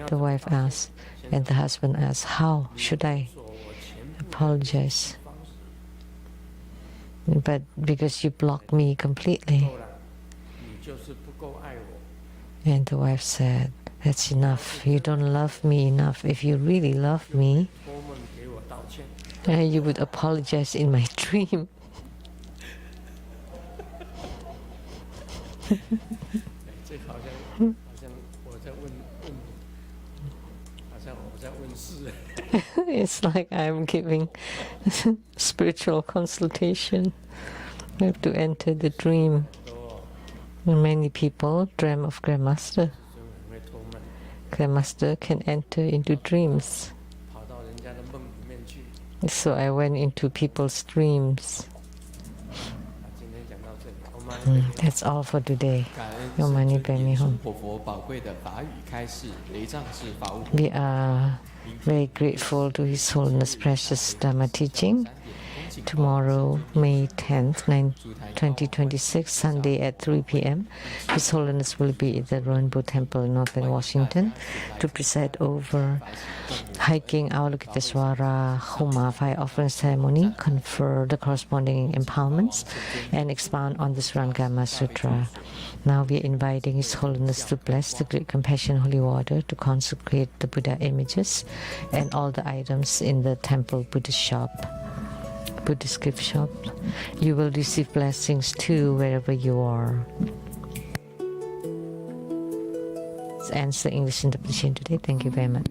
Speaker 3: The wife asked. And the husband asked, how should I apologize? But because you blocked me completely. And the wife said, that's enough. You don't love me enough. If you really love me, you would apologize in my dream. It's like I'm giving spiritual consultation. I have to enter the dream. Many people dream of Grandmaster. Grandmaster can enter into dreams. So I went into people's dreams. That's all for today.
Speaker 2: 感恩
Speaker 3: Your
Speaker 2: 圣
Speaker 3: money
Speaker 2: 尊
Speaker 3: pay me
Speaker 2: 莲生
Speaker 3: home.
Speaker 2: 活佛宝贵的法语开示，雷藏式法务。
Speaker 3: We are very grateful to His Holiness Precious Dharma teaching. Tomorrow, May 10th, 2026, Sunday at 3 p.m., His Holiness will be at the Redmond Temple in Northern Washington to preside over hiking Avalokiteshvara Homa fire offering ceremony, confer the corresponding empowerments, and expound on the Shurangama Sutra. Now we are inviting His Holiness to bless the Great Compassion Holy Water to consecrate the Buddha images and all the items in the temple Buddhist gift shop. You will receive blessings too wherever you are. This ends the English interpretation today. Thank you very much.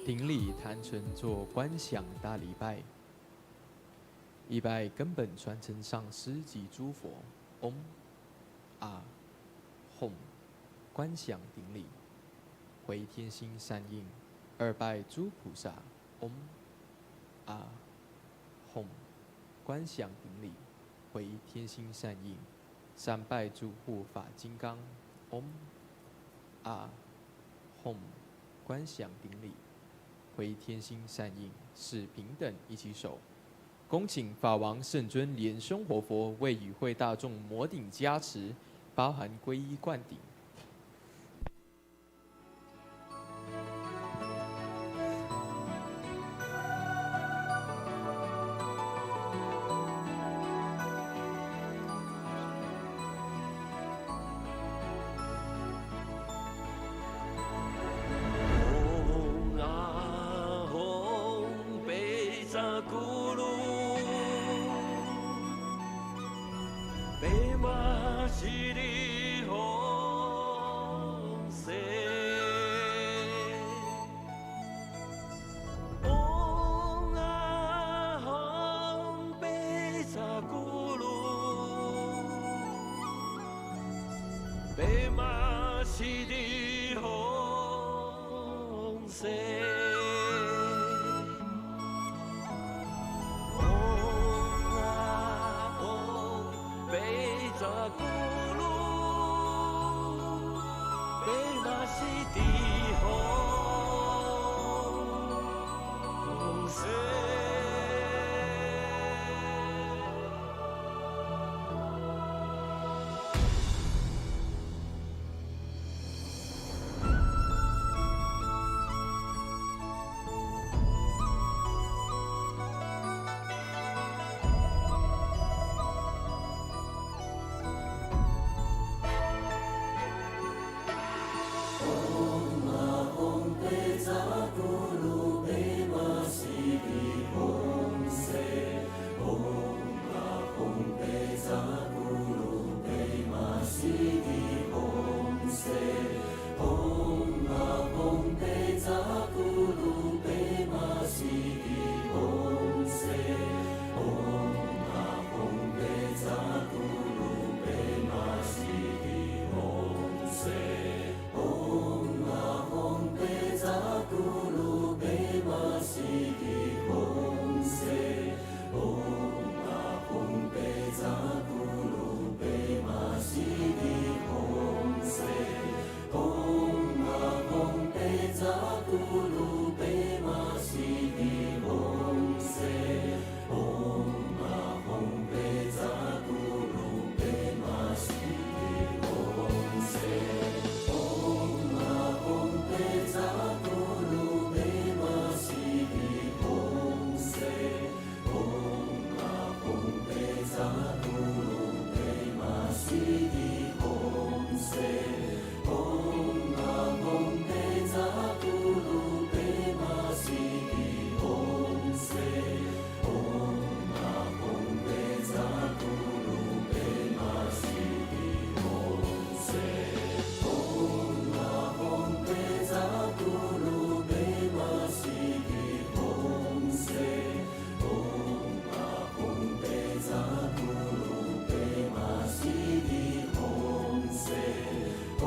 Speaker 2: 顶礼坛城做观想大礼拜，一拜根本传承上师及诸佛。嗡啊吽，观想顶礼，回天心善应。二拜诸菩萨。嗡啊吽，观想顶礼，回天心善应。三拜诸护法金刚。嗡啊吽，观想顶礼，回天心善应。是平等一起手。恭请法王圣尊莲生活佛为与会大众摩顶加持，包含皈依灌顶。
Speaker 9: 贝玛西的红色。Om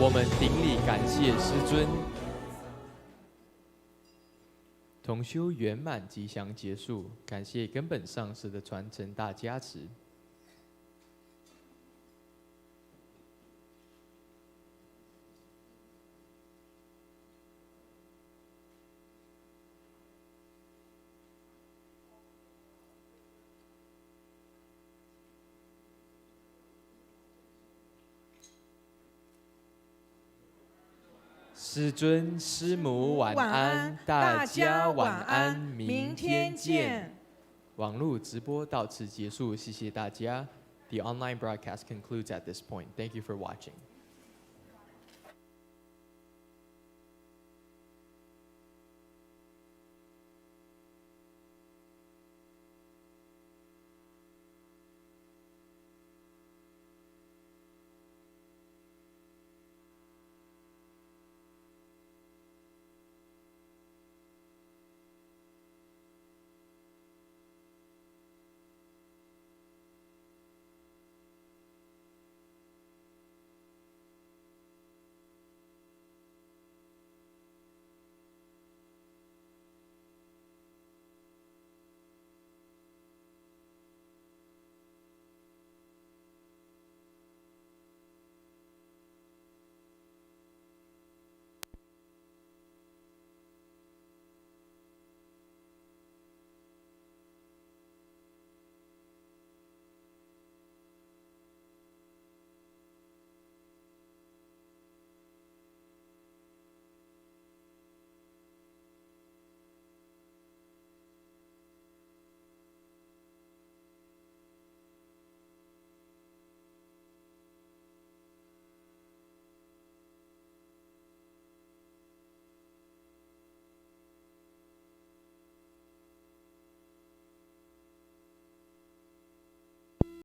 Speaker 2: 我们顶礼感谢师尊。同修圆满吉祥结束，感谢根本上师的传承大加持。师尊、师母晚安，大家晚安，明天见。网络直播到此结束，谢谢大家。The online broadcast concludes at this point. Thank you for watching.